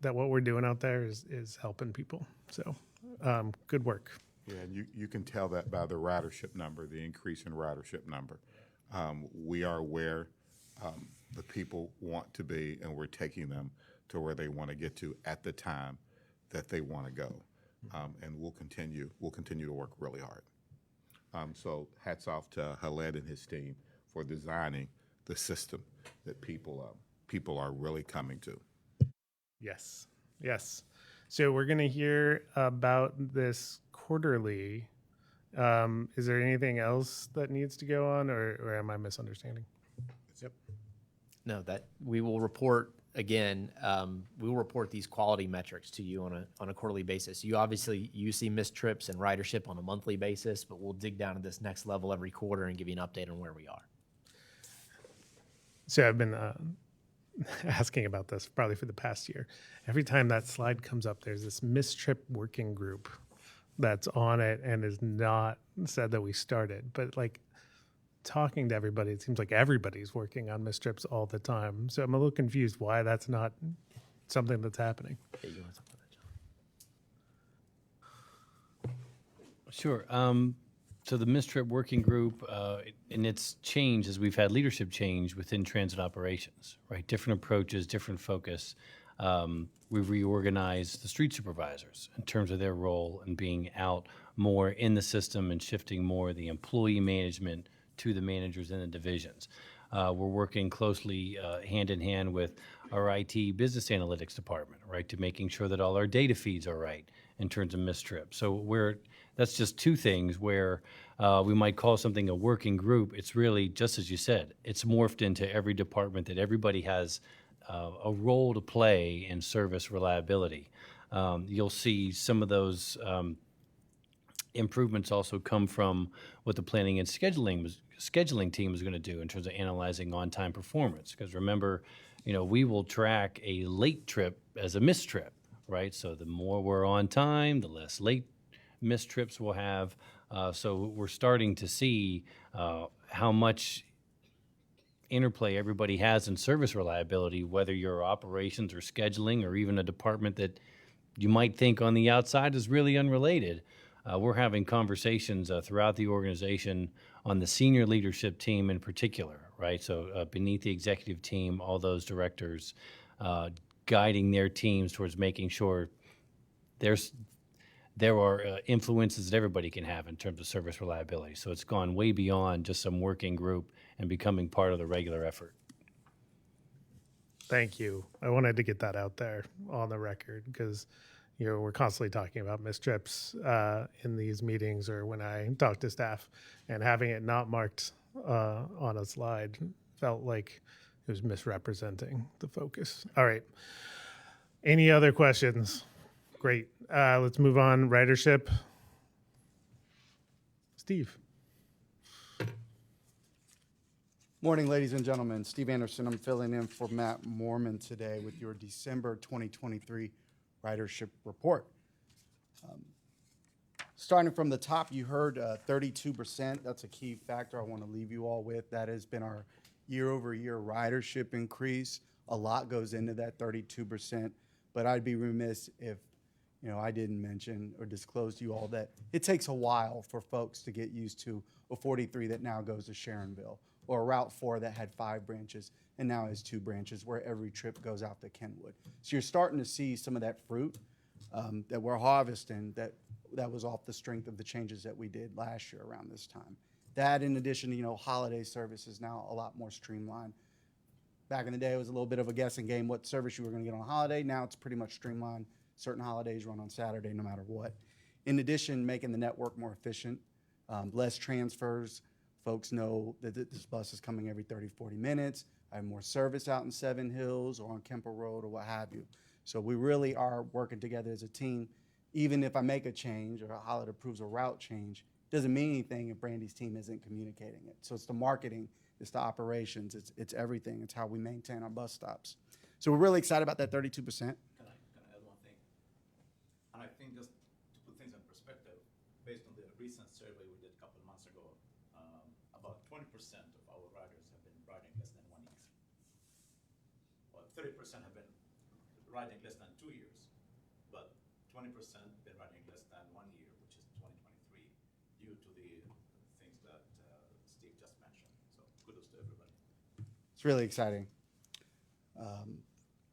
that what we're doing out there is helping people. So good work. Yeah, and you can tell that by the ridership number, the increase in ridership number. We are where the people want to be, and we're taking them to where they want to get to at the time that they want to go. And we'll continue to work really hard. So hats off to Khaled and his team for designing the system that people are really coming to. Yes. So we're going to hear about this quarterly. Is there anything else that needs to go on, or am I misunderstanding? Yep. No, that we will report again. We will report these quality metrics to you on a quarterly basis. You see missed trips and ridership on a monthly basis, but we'll dig down to this next level every quarter and give you an update on where we are. So I've been asking about this probably for the past year. Every time that slide comes up, there's this missed trip working group that's on it and is not said that we started. But talking to everybody, it seems like everybody's working on missed trips all the time. So I'm a little confused why that's not something that's happening. Yeah, you want to talk about that, John? Sure. So the mistrip working group, and it's changed as we've had leadership change within transit operations, right? Different approaches, different focus. We've reorganized the street supervisors in terms of their role and being out more in the system and shifting more of the employee management to the managers in the divisions. We're working closely hand in hand with our IT business analytics department, right, to making sure that all our data feeds are right in terms of mistrip. So that's just two things where we might call something a working group. It's really, just as you said, it's morphed into every department that everybody has a role to play in service reliability. You'll see some of those improvements also come from what the planning and scheduling team is going to do in terms of analyzing on-time performance. Because remember, we will track a late trip as a missed trip, right? So the more we're on time, the less late missed trips we'll have. So we're starting to see how much interplay everybody has in service reliability, whether you're operations or scheduling or even a department that you might think on the outside is really unrelated. We're having conversations throughout the organization on the senior leadership team in particular, right? So beneath the executive team, all those directors guiding their teams towards making sure there are influences that everybody can have in terms of service reliability. So it's gone way beyond just some working group and becoming part of the regular effort. Thank you. I wanted to get that out there on the record because we're constantly talking about missed trips in these meetings or when I talk to staff, and having it not marked on a slide felt like it was misrepresenting the focus. All right. Any other questions? Great. Let's move on. Ridership. Steve. Morning, ladies and gentlemen. Steve Anderson. I'm filling in for Matt Mormon today with your December 2023 ridership report. Starting from the top, you heard 32%. That's a key factor I want to leave you all with. That has been our year-over-year ridership increase. A lot goes into that 32%, but I'd be remiss if I didn't mention or disclose to you all that it takes a while for folks to get used to a 43 that now goes to Sharonville, or a Route 4 that had 5 branches and now has 2 branches where every trip goes out to Kenwood. So you're starting to see some of that fruit that we're harvesting that was off the strength of the changes that we did last year around this time. That, in addition to, holiday service is now a lot more streamlined. Back in the day, it was a little bit of a guessing game what service you were going to get on a holiday. Now it's pretty much streamlined. Certain holidays run on Saturday no matter what. In addition, making the network more efficient, less transfers. Folks know that this bus is coming every 30, 40 minutes. I have more service out in Seven Hills or on Kemper Road or what have you. So we really are working together as a team. Even if I make a change or a holiday approves a route change, it doesn't mean anything if Brandy's team isn't communicating it. So it's the marketing, it's the operations, it's everything. It's how we maintain our bus stops. So we're really excited about that 32%. Can I add one thing? And I think just to put things in perspective, based on the recent survey we did a couple of months ago, about 20% of our riders have been riding less than 1 year. Well, 30% have been riding less than 2 years, but 20% been riding less than 1 year, which is 2023, due to the things that Steve just mentioned. So kudos to everybody. It's really exciting.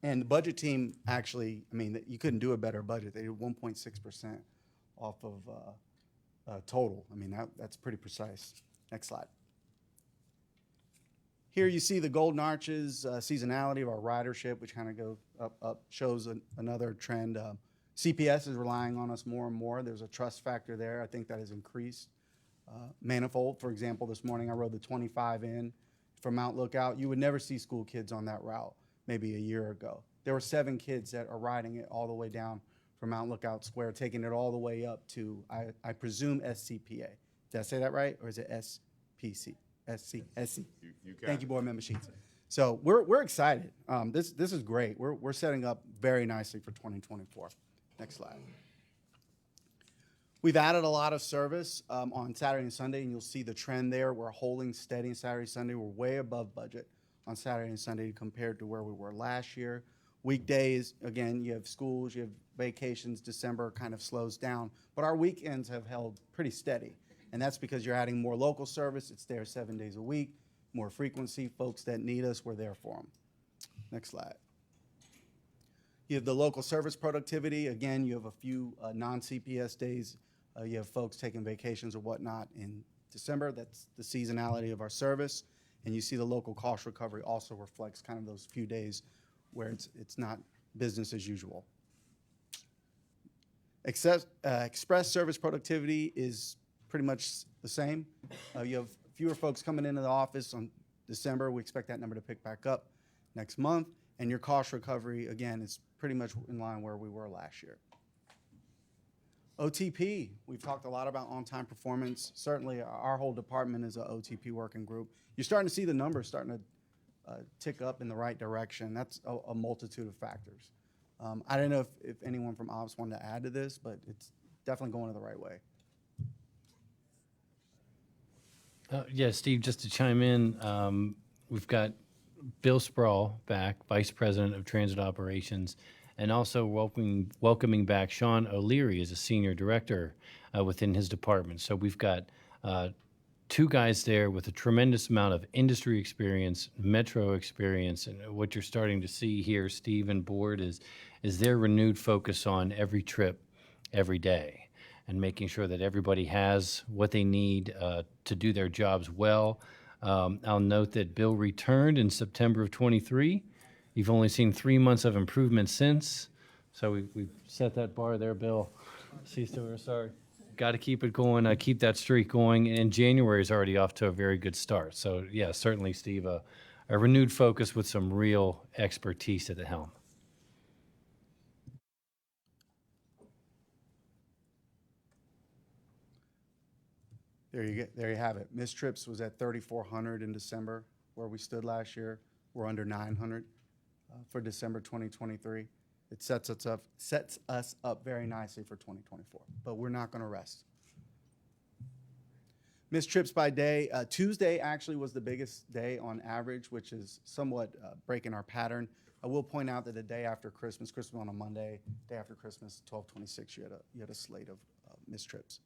And the budget team actually, you couldn't do a better budget. They did 1.6% off of total. That's pretty precise. Next slide. Here you see the golden arches, seasonality of our ridership, which kind of goes up, shows another trend. CPS is relying on us more and more. There's a trust factor there. I think that has increased. Manifold, for example, this morning I rode the 25 in from Mount Lookout. You would never see school kids on that route maybe a year ago. There were 7 kids that are riding it all the way down from Mount Lookout Square, taking it all the way up to, I presume, SCPA. Did I say that right? Or is it SPC? SC? Thank you, board member Sheets. So we're excited. This is great. We're setting up very nicely for 2024. Next slide. We've added a lot of service on Saturday and Sunday, and you'll see the trend there. We're holding steady Saturday, Sunday. We're way above budget on Saturday and Sunday compared to where we were last year. Weekdays, again, you have schools, you have vacations. December kind of slows down, but our weekends have held pretty steady, and that's because you're adding more local service. It's there 7 days a week, more frequency. Folks that need us, we're there for them. Next slide. You have the local service productivity. Again, you have a few non-CPS days. You have folks taking vacations or whatnot in December. That's the seasonality of our service. And you see the local cost recovery also reflects kind of those few days where it's not business as usual. Express service productivity is pretty much the same. You have fewer folks coming into the office on December. We expect that number to pick back up next month. And your cost recovery, again, is pretty much in line where we were last year. OTP, we've talked a lot about on-time performance. Certainly, our whole department is an OTP working group. You're starting to see the numbers starting to tick up in the right direction. That's a multitude of factors. I don't know if anyone from Ops wanted to add to this, but it's definitely going in the right way. Yeah, Steve, just to chime in, we've got Bill Sproul back, Vice President of Transit Operations, and also welcoming back Sean O'Leary as a Senior Director within his department. So we've got 2 guys there with a tremendous amount of industry experience, metro experience, and what you're starting to see here, Steve and board, is their renewed focus on every trip, every day, and making sure that everybody has what they need to do their jobs well. I'll note that Bill returned in September of 23. You've only seen 3 months of improvement since. So we've set that bar there, Bill. See, so we're sorry. Got to keep it going, keep that streak going. And January is already off to a very good start. So, yeah, certainly, Steve, a renewed focus with some real expertise at the helm. There you have it. Missed trips was at 3,400 in December, where we stood last year. We're under 900 for December 2023. It sets us up very nicely for 2024, but we're not going to rest. Missed trips by day. Tuesday actually was the biggest day on average, which is somewhat breaking our pattern. I will point out that the day after Christmas on a Monday, day after Christmas, 12/26, you had a slate of missed trips.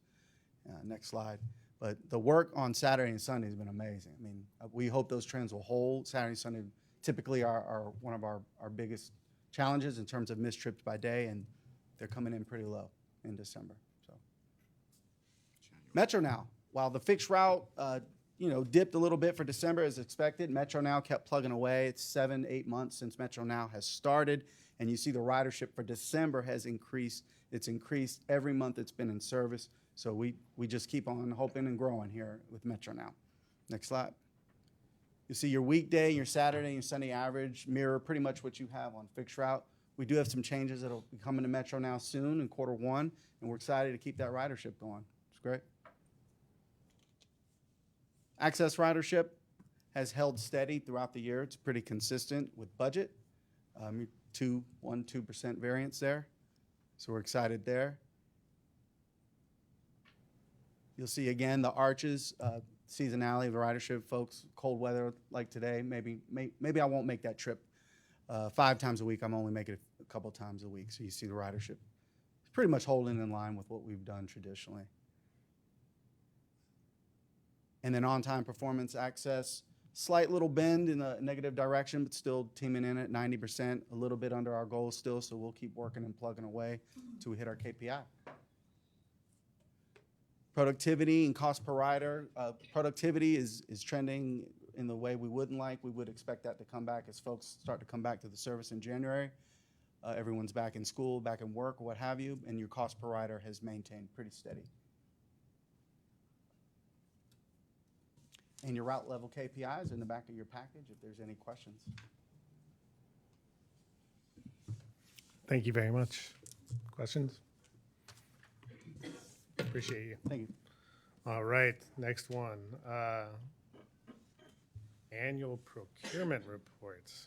Next slide. But the work on Saturday and Sunday has been amazing. I mean, we hope those trends will hold. Saturday and Sunday typically are one of our biggest challenges in terms of missed trips by day, and they're coming in pretty low in December. So, Metro Now, while the fixed route, dipped a little bit for December as expected, Metro Now kept plugging away. It's 7-8 months since Metro Now has started, and you see the ridership for December has increased. It's increased every month it's been in service. So we just keep on hoping and growing here with Metro Now. Next slide. You see your weekday, your Saturday, and your Sunday average mirror pretty much what you have on fixed route. We do have some changes that'll be coming to Metro Now soon in Q1, and we're excited to keep that ridership going. It's great. Access ridership has held steady throughout the year. It's pretty consistent with budget. 2% variance there. So we're excited there. You'll see again the arches, seasonality of the ridership, folks. Cold weather like today, maybe I won't make that trip 5 times a week. I'm only making it a couple times a week. So you see the ridership is pretty much holding in line with what we've done traditionally. And then on-time performance access, slight little bend in a negative direction, but still teaming in at 90%, a little bit under our goal still. So we'll keep working and plugging away until we hit our KPI. Productivity and cost per rider. Productivity is trending in the way we wouldn't like. We would expect that to come back as folks start to come back to the service in January. Everyone's back in school, back in work, what have you, and your cost per rider has maintained pretty steady. And your route level KPIs in the back of your package if there's any questions. Thank you very much. Questions? Appreciate you. Thank you. All right, next one. Annual procurement reports.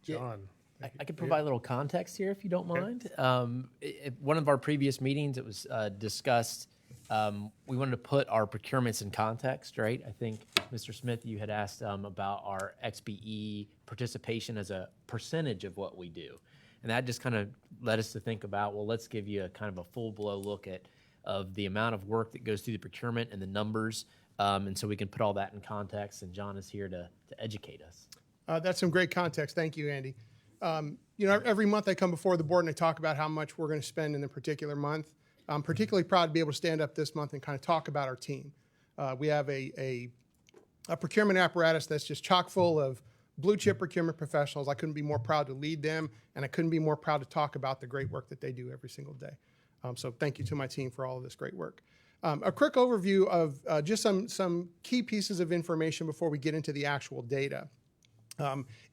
John. I could provide a little context here if you don't mind. At one of our previous meetings, it was discussed. We wanted to put our procurements in context, right? I think, Mr. Smith, you had asked about our XBE participation as a percentage of what we do. And that just kind of led us to think about, well, let's give you a kind of a full blow look of the amount of work that goes through the procurement and the numbers. And so we can put all that in context, and John is here to educate us. That's some great context. Thank you, Andy. Every month I come before the board and I talk about how much we're going to spend in a particular month. I'm particularly proud to be able to stand up this month and kind of talk about our team. We have a procurement apparatus that's just chock full of blue chip procurement professionals. I couldn't be more proud to lead them, and I couldn't be more proud to talk about the great work that they do every single day. So thank you to my team for all of this great work. A quick overview of just some key pieces of information before we get into the actual data.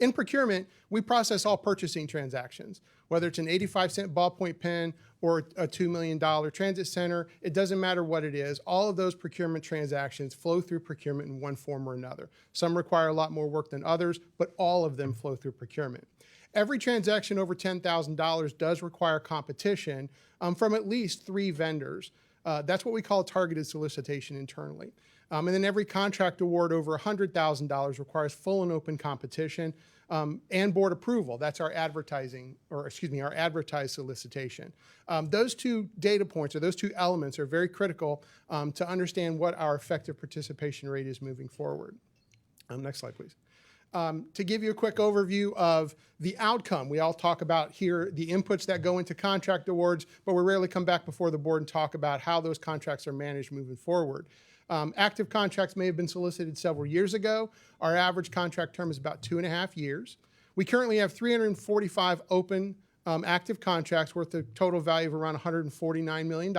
In procurement, we process all purchasing transactions, whether it's an 85-cent ballpoint pen or a $2 million transit center. It doesn't matter what it is. All of those procurement transactions flow through procurement in one form or another. Some require a lot more work than others, but all of them flow through procurement. Every transaction over $10,000 does require competition from at least 3 vendors. That's what we call a targeted solicitation internally. And then every contract award over $100,000 requires full and open competition and board approval. That's our our advertised solicitation. Those 2 data points, or those 2 elements, are very critical to understand what our effective participation rate is moving forward. Next slide, please. To give you a quick overview of the outcome, we all talk about here the inputs that go into contract awards, but we rarely come back before the board and talk about how those contracts are managed moving forward. Active contracts may have been solicited several years ago. Our average contract term is about 2.5 years. We currently have 345 open active contracts worth a total value of around $149 million.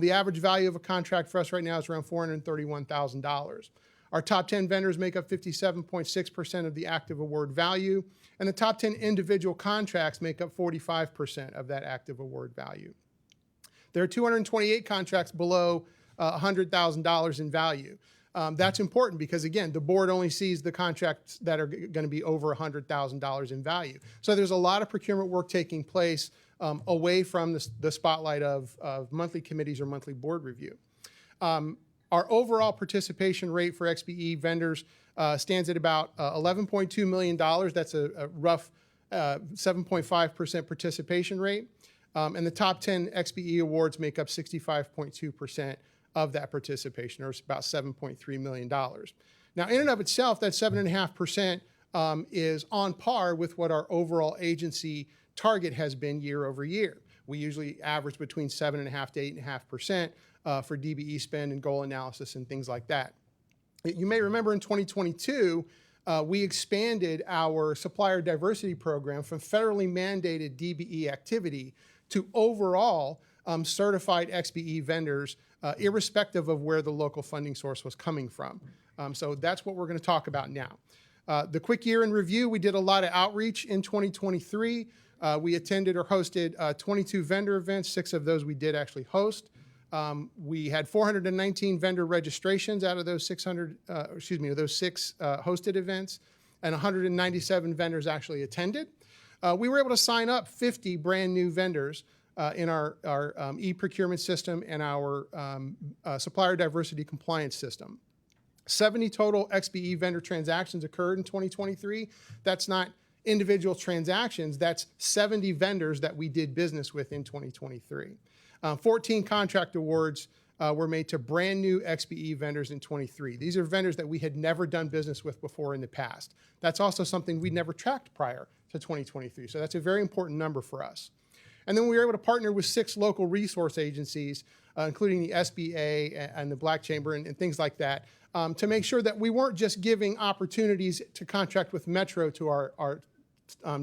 The average value of a contract for us right now is around $431,000. Our top 10 vendors make up 57.6% of the active award value, and the top 10 individual contracts make up 45% of that active award value. There are 228 contracts below $100,000 in value. That's important because, again, the board only sees the contracts that are going to be over $100,000 in value. So there's a lot of procurement work taking place away from the spotlight of monthly committees or monthly board review. Our overall participation rate for XBE vendors stands at about $11.2 million. That's a rough 7.5% participation rate. And the top 10 XBE awards make up 65.2% of that participation, or it's about $7.3 million. Now, in and of itself, that 7.5% is on par with what our overall agency target has been year over year. We usually average between 7.5% to 8.5% for DBE spend and goal analysis and things like that. You may remember in 2022, we expanded our supplier diversity program from federally mandated DBE activity to overall certified XBE vendors, irrespective of where the local funding source was coming from. So that's what we're going to talk about now. The quick year in review, we did a lot of outreach in 2023. We attended or hosted 22 vendor events. 6 of those we did actually host. We had 419 vendor registrations out of those 6 hosted events, and 197 vendors actually attended. We were able to sign up 50 brand new vendors in our e-procurement system and our supplier diversity compliance system. 70 total XBE vendor transactions occurred in 2023. That's not individual transactions, that's 70 vendors that we did business with in 2023. 14 contract awards were made to brand new XBE vendors in 23. These are vendors that we had never done business with before in the past. That's also something we never tracked prior to 2023. So that's a very important number for us. And then we were able to partner with 6 local resource agencies, including the SBA and the Black Chamber and things like that, to make sure that we weren't just giving opportunities to contract with Metro to our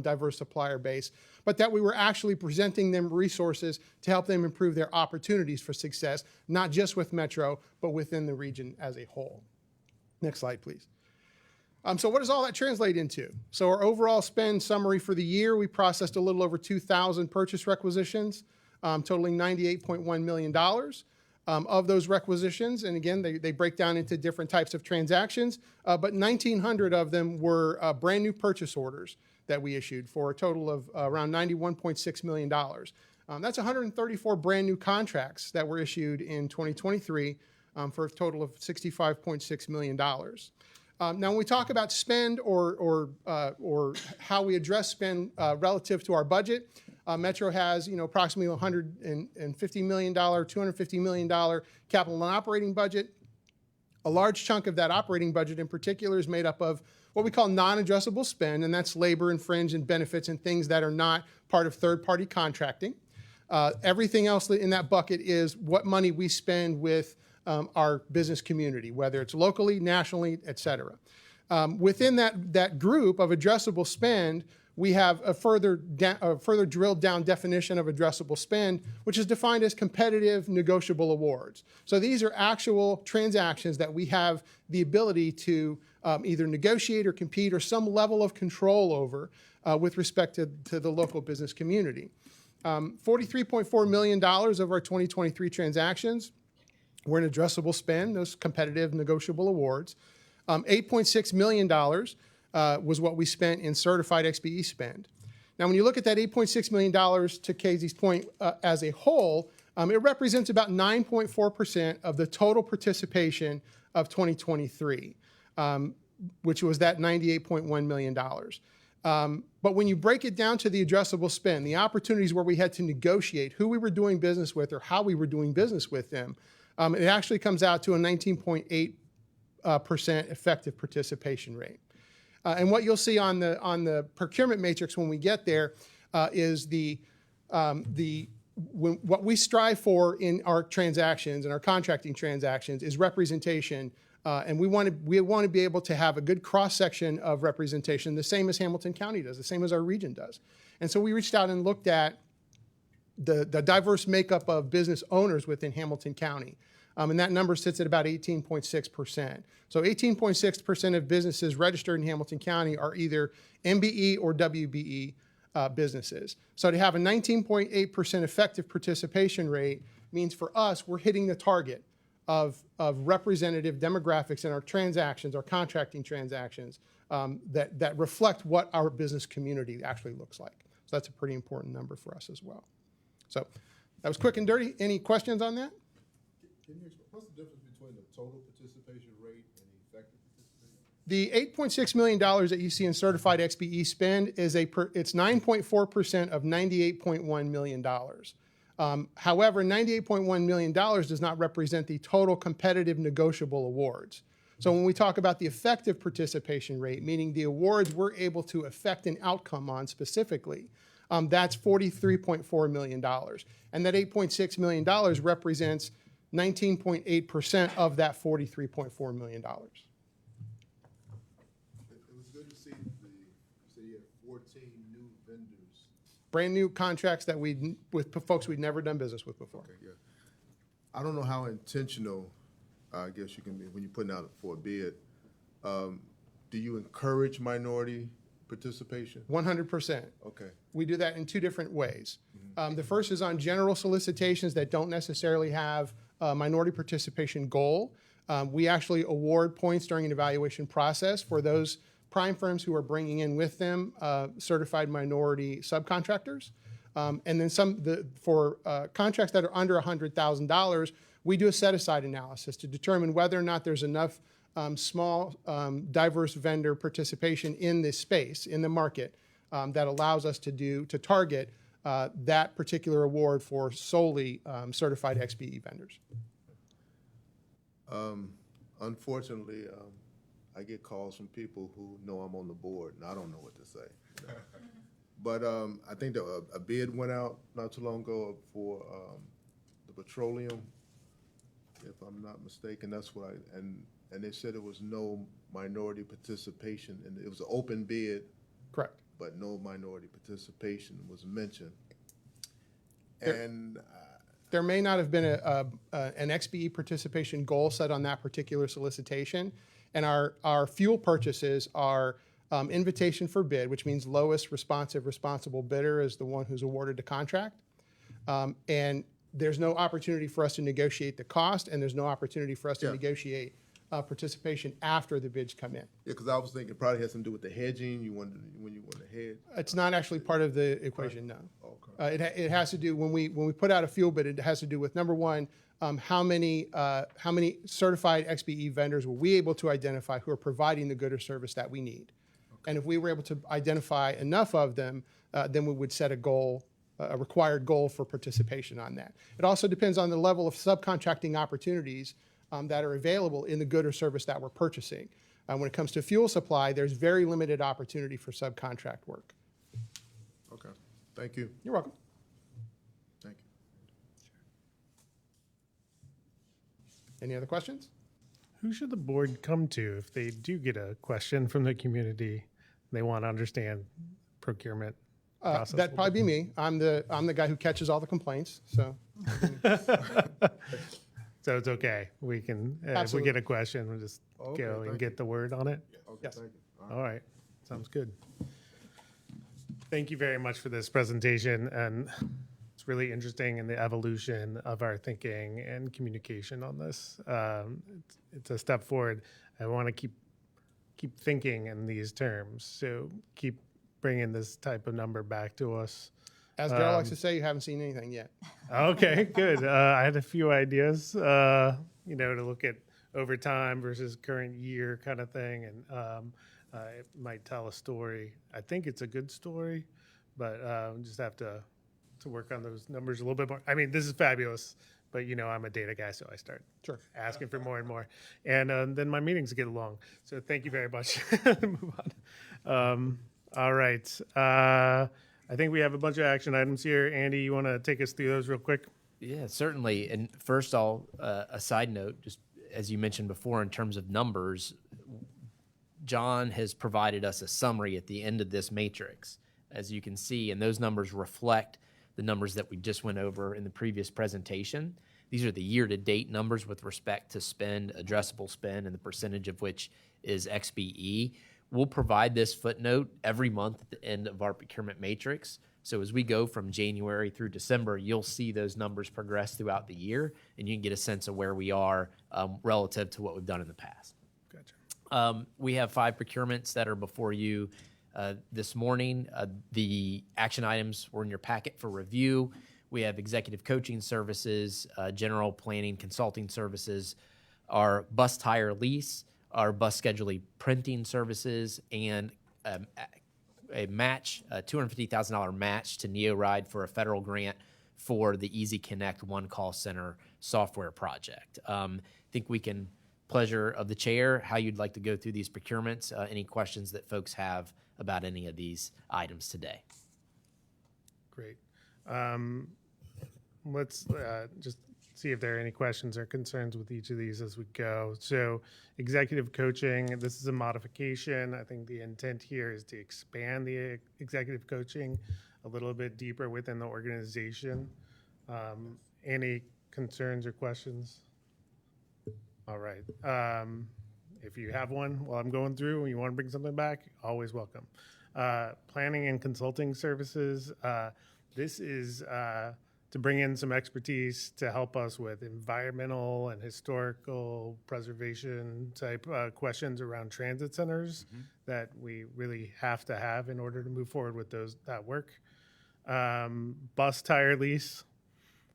diverse supplier base, but that we were actually presenting them resources to help them improve their opportunities for success, not just with Metro, but within the region as a whole. Next slide, please. So what does all that translate into? So our overall spend summary for the year, we processed a little over 2,000 purchase requisitions, totaling $98.1 million. Of those requisitions, and again, they break down into different types of transactions, but 1,900 of them were brand new purchase orders that we issued for a total of around $91.6 million. That's 134 brand new contracts that were issued in 2023 for a total of $65.6 million. Now, when we talk about spend or how we address spend relative to our budget, Metro has, approximately $150 million, $250 million capital and operating budget. A large chunk of that operating budget in particular is made up of what we call non-addressable spend, and that's labor and fringe and benefits and things that are not part of third-party contracting. Everything else in that bucket is what money we spend with our business community, whether it's locally, nationally, et cetera. Within that group of addressable spend, we have a further drilled down definition of addressable spend, which is defined as competitive negotiable awards. So these are actual transactions that we have the ability to either negotiate or compete or some level of control over with respect to the local business community. $43.4 million of our 2023 transactions were in addressable spend, those competitive negotiable awards. $8.6 million was what we spent in certified XBE spend. Now, when you look at that $8.6 million, to Casey's point, as a whole, it represents about 9.4% of the total participation of 2023, which was that $98.1 million. But when you break it down to the addressable spend, the opportunities where we had to negotiate who we were doing business with or how we were doing business with them, it actually comes out to a 19.8% effective participation rate. And what you'll see on the procurement matrix when we get there is what we strive for in our transactions and our contracting transactions is representation, and we want to be able to have a good cross section of representation, the same as Hamilton County does, the same as our region does. And so we reached out and looked at the diverse makeup of business owners within Hamilton County. And that number sits at about 18.6%. So 18.6% of businesses registered in Hamilton County are either MBE or WBE businesses. So to have a 19.8% effective participation rate means for us, we're hitting the target of representative demographics in our transactions, our contracting transactions, that reflect what our business community actually looks like. So that's a pretty important number for us as well. So that was quick and dirty. Any questions on that? Can you explain, what's the difference between the total participation rate and the effective participation? The $8.6 million that you see in certified XBE spend is it's 9.4% of $98.1 million. However, $98.1 million does not represent the total competitive negotiable awards. So when we talk about the effective participation rate, meaning the awards we're able to affect an outcome on specifically, that's $43.4 million. And that $8.6 million represents 19.8% of that $43.4 million. It was good to see you said you had 14 new vendors. Brand new contracts that with folks we'd never done business with before. Okay, yeah. I don't know how intentional, I guess you can be, when you're putting out for a bid. Do you encourage minority participation? 100%. Okay. We do that in two different ways. The first is on general solicitations that don't necessarily have a minority participation goal. We actually award points during an evaluation process for those prime firms who are bringing in with them certified minority subcontractors. And then for contracts that are under $100,000, we do a set-aside analysis to determine whether or not there's enough small, diverse vendor participation in this space, in the market, that allows us to target that particular award for solely certified XBE vendors. Unfortunately, I get calls from people who know I'm on the board, and I don't know what to say. You know? But I think that a bid went out not too long ago for the petroleum, if I'm not mistaken. That's what and they said there was no minority participation, and it was an open bid. Correct. But no minority participation was mentioned. There may not have been an XBE participation goal set on that particular solicitation, and our fuel purchases are invitation for bid, which means lowest responsible bidder is the one who's awarded the contract. And there's no opportunity for us to negotiate the cost, and there's no opportunity for us to negotiate participation after the bids come in. Yeah, because I was thinking it probably has something to do with the hedging. When you want to hedge. It's not actually part of the equation, no. Okay. It has to do when we put out a fuel bid. It has to do with number one, how many certified XBE vendors were we able to identify who are providing the good or service that we need, and if we were able to identify enough of them, then we would set a goal, a required goal for participation on that. It also depends on the level of subcontracting opportunities that are available in the good or service that we're purchasing. When it comes to fuel supply, there's very limited opportunity for subcontract work. Okay. Thank you. You're welcome. Thank you. Any other questions? Who should the board come to if they do get a question from the community? They want to understand procurement process. That'd probably be me. I'm the guy who catches all the complaints. So. So it's okay. We can, if we get a question, we'll just go and get the word on it. Okay, Yes. thank you. All right. Sounds good. Thank you very much for this presentation. And it's really interesting in the evolution of our thinking and communication on this. It's a step forward. I want to keep thinking in these terms. So keep bringing this type of number back to us. As Daryl likes to say, you haven't seen anything yet. Okay, good. I had a few ideas, to look at over time versus current year kind of thing, and it might tell a story. I think it's a good story, but we just have to work on those numbers a little bit more. I mean, this is fabulous, but I'm a data guy, so I start asking for more and more, and then my meetings get long. So thank you very much. Move on. All right. I think we have a bunch of action items here. Andy, you want to take us through those real quick? Yeah, certainly. And first, a side note, just as you mentioned before, in terms of numbers, John has provided us a summary at the end of this matrix, as you can see, and those numbers reflect the numbers that we just went over in the previous presentation. These are the year-to-date numbers with respect to spend, addressable spend, and the percentage of which is XBE. We'll provide this footnote every month at the end of our procurement matrix So as we go from January through December, you'll see those numbers progress throughout the year, and you can get a sense of where we are relative to what we've done in the past. Gotcha. We have 5 procurements that are before you this morning. The action items were in your packet for review. We have executive coaching services, general planning consulting services, our bus tire lease, our bus scheduling printing services, and a match, a $250,000 match to NeoRide for a federal grant for the Easy Connect One Call Center software project. I think we can, pleasure of the chair, how you'd like to go through these procurements, any questions that folks have about any of these items today. Great. Let's just see if there are any questions or concerns with each of these as we go. So executive coaching, this is a modification. I think the intent here is to expand the executive coaching a little bit deeper within the organization. Any concerns or questions? All right. If you have one while I'm going through and you want to bring something back, always welcome. Planning and consulting services. This is to bring in some expertise to help us with environmental and historical preservation type questions around transit centers that we really have to have in order to move forward with that work. Bus tire lease.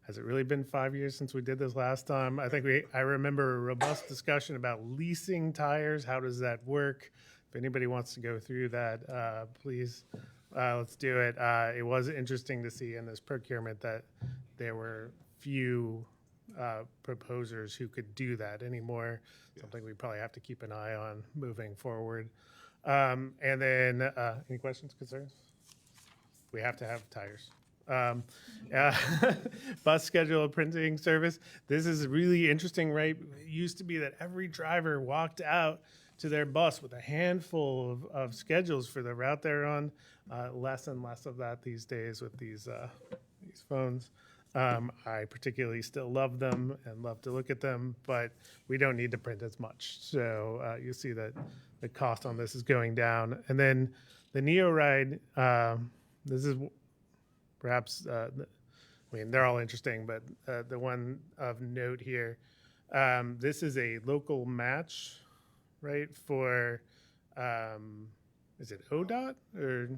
Has it really been 5 years since we did this last time? I think I remember a robust discussion about leasing tires. How does that work? If anybody wants to go through that, please, let's do it. It was interesting to see in this procurement that there were few proposers who could do that anymore. Something we probably have to keep an eye on moving forward. And then, any questions, concerns? We have to have tires. Bus schedule printing service. This is really interesting, right? It used to be that every driver walked out to their bus with a handful of schedules for the route they're on. Less and less of that these days with these phones. I particularly still love them and love to look at them, but we don't need to print as much. So you see that the cost on this is going down. And then the NeoRide, this is perhaps, I mean, they're all interesting, but the one of note here, this is a local match, right, for, is it ODOT or?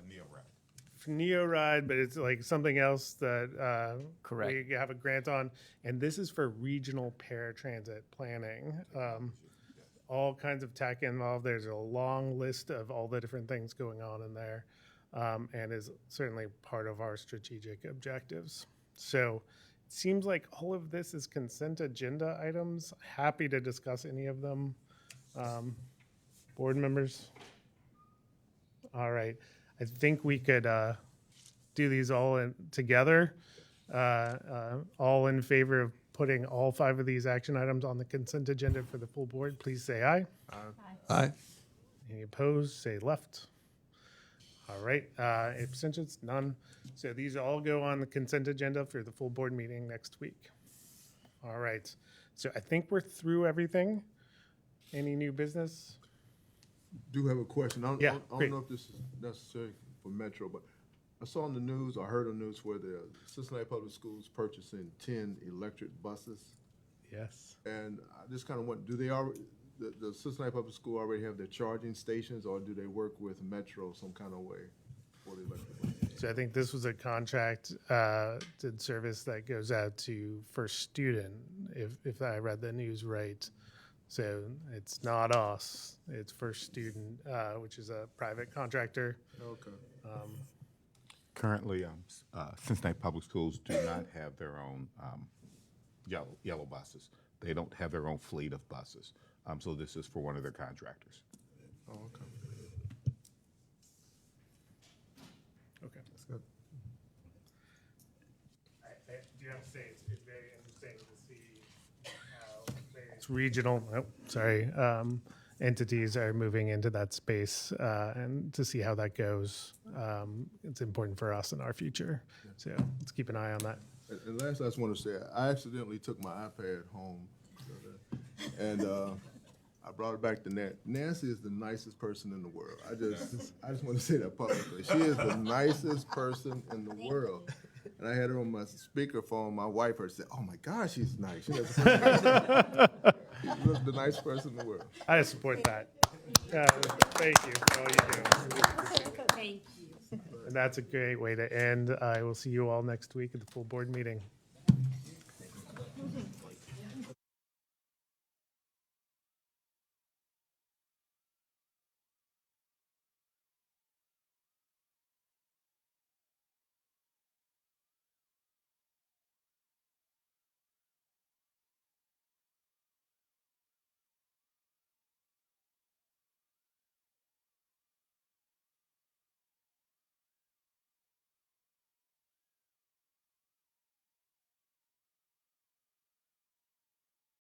NeoRide. NeoRide, but it's like something else that Correct. we have a grant on. And this is for regional paratransit planning. All kinds of tech involved. There's a long list of all the different things going on in there. And is certainly part of our strategic objectives. So it seems like all of this is consent agenda items. Happy to discuss any of them. Board members? All right. I think we could do these all together. All in favor of putting all 5 of these action items on the consent agenda for the full board, please say aye. Aye. Any opposed, say left. All right, abstentions, none. So these all go on the consent agenda for the full board meeting next week. All right, so I think we're through everything. Any new business? Do have a question. I Yeah, don't great. know if this is necessary for Metro, but I saw in the news, I heard on the news where the Cincinnati Public Schools purchasing 10 electric buses. Yes. And I just kind of want, do they already, the Cincinnati Public School already have their charging stations, or do they work with Metro some kind of way for the electric buses? So I think this was a contract service that goes out to First Student, if I read the news right. So it's not us, it's First Student, which is a private contractor. Okay. Currently, Cincinnati Public Schools do not have their own yellow buses. They don't have their own fleet of buses. So this is for one of their contractors. Oh, okay. Okay. That's good. I do have to say, it's very interesting to see how various regional, entities are moving into that space and to see how that goes. It's important for us in our future. So let's keep an eye on that. And last, I just want to say, I accidentally took my iPad home, and I brought it back to Nancy. Nancy is the nicest person in the world. I just want to say that publicly. She is the nicest person in the world. And I had her on my speakerphone. My wife heard said, "Oh my gosh, she's nice. She's the nicest person in the world." I support that. Thank you for all you do. Thank you. And that's a great way to end. I will see you all next week at the full board meeting.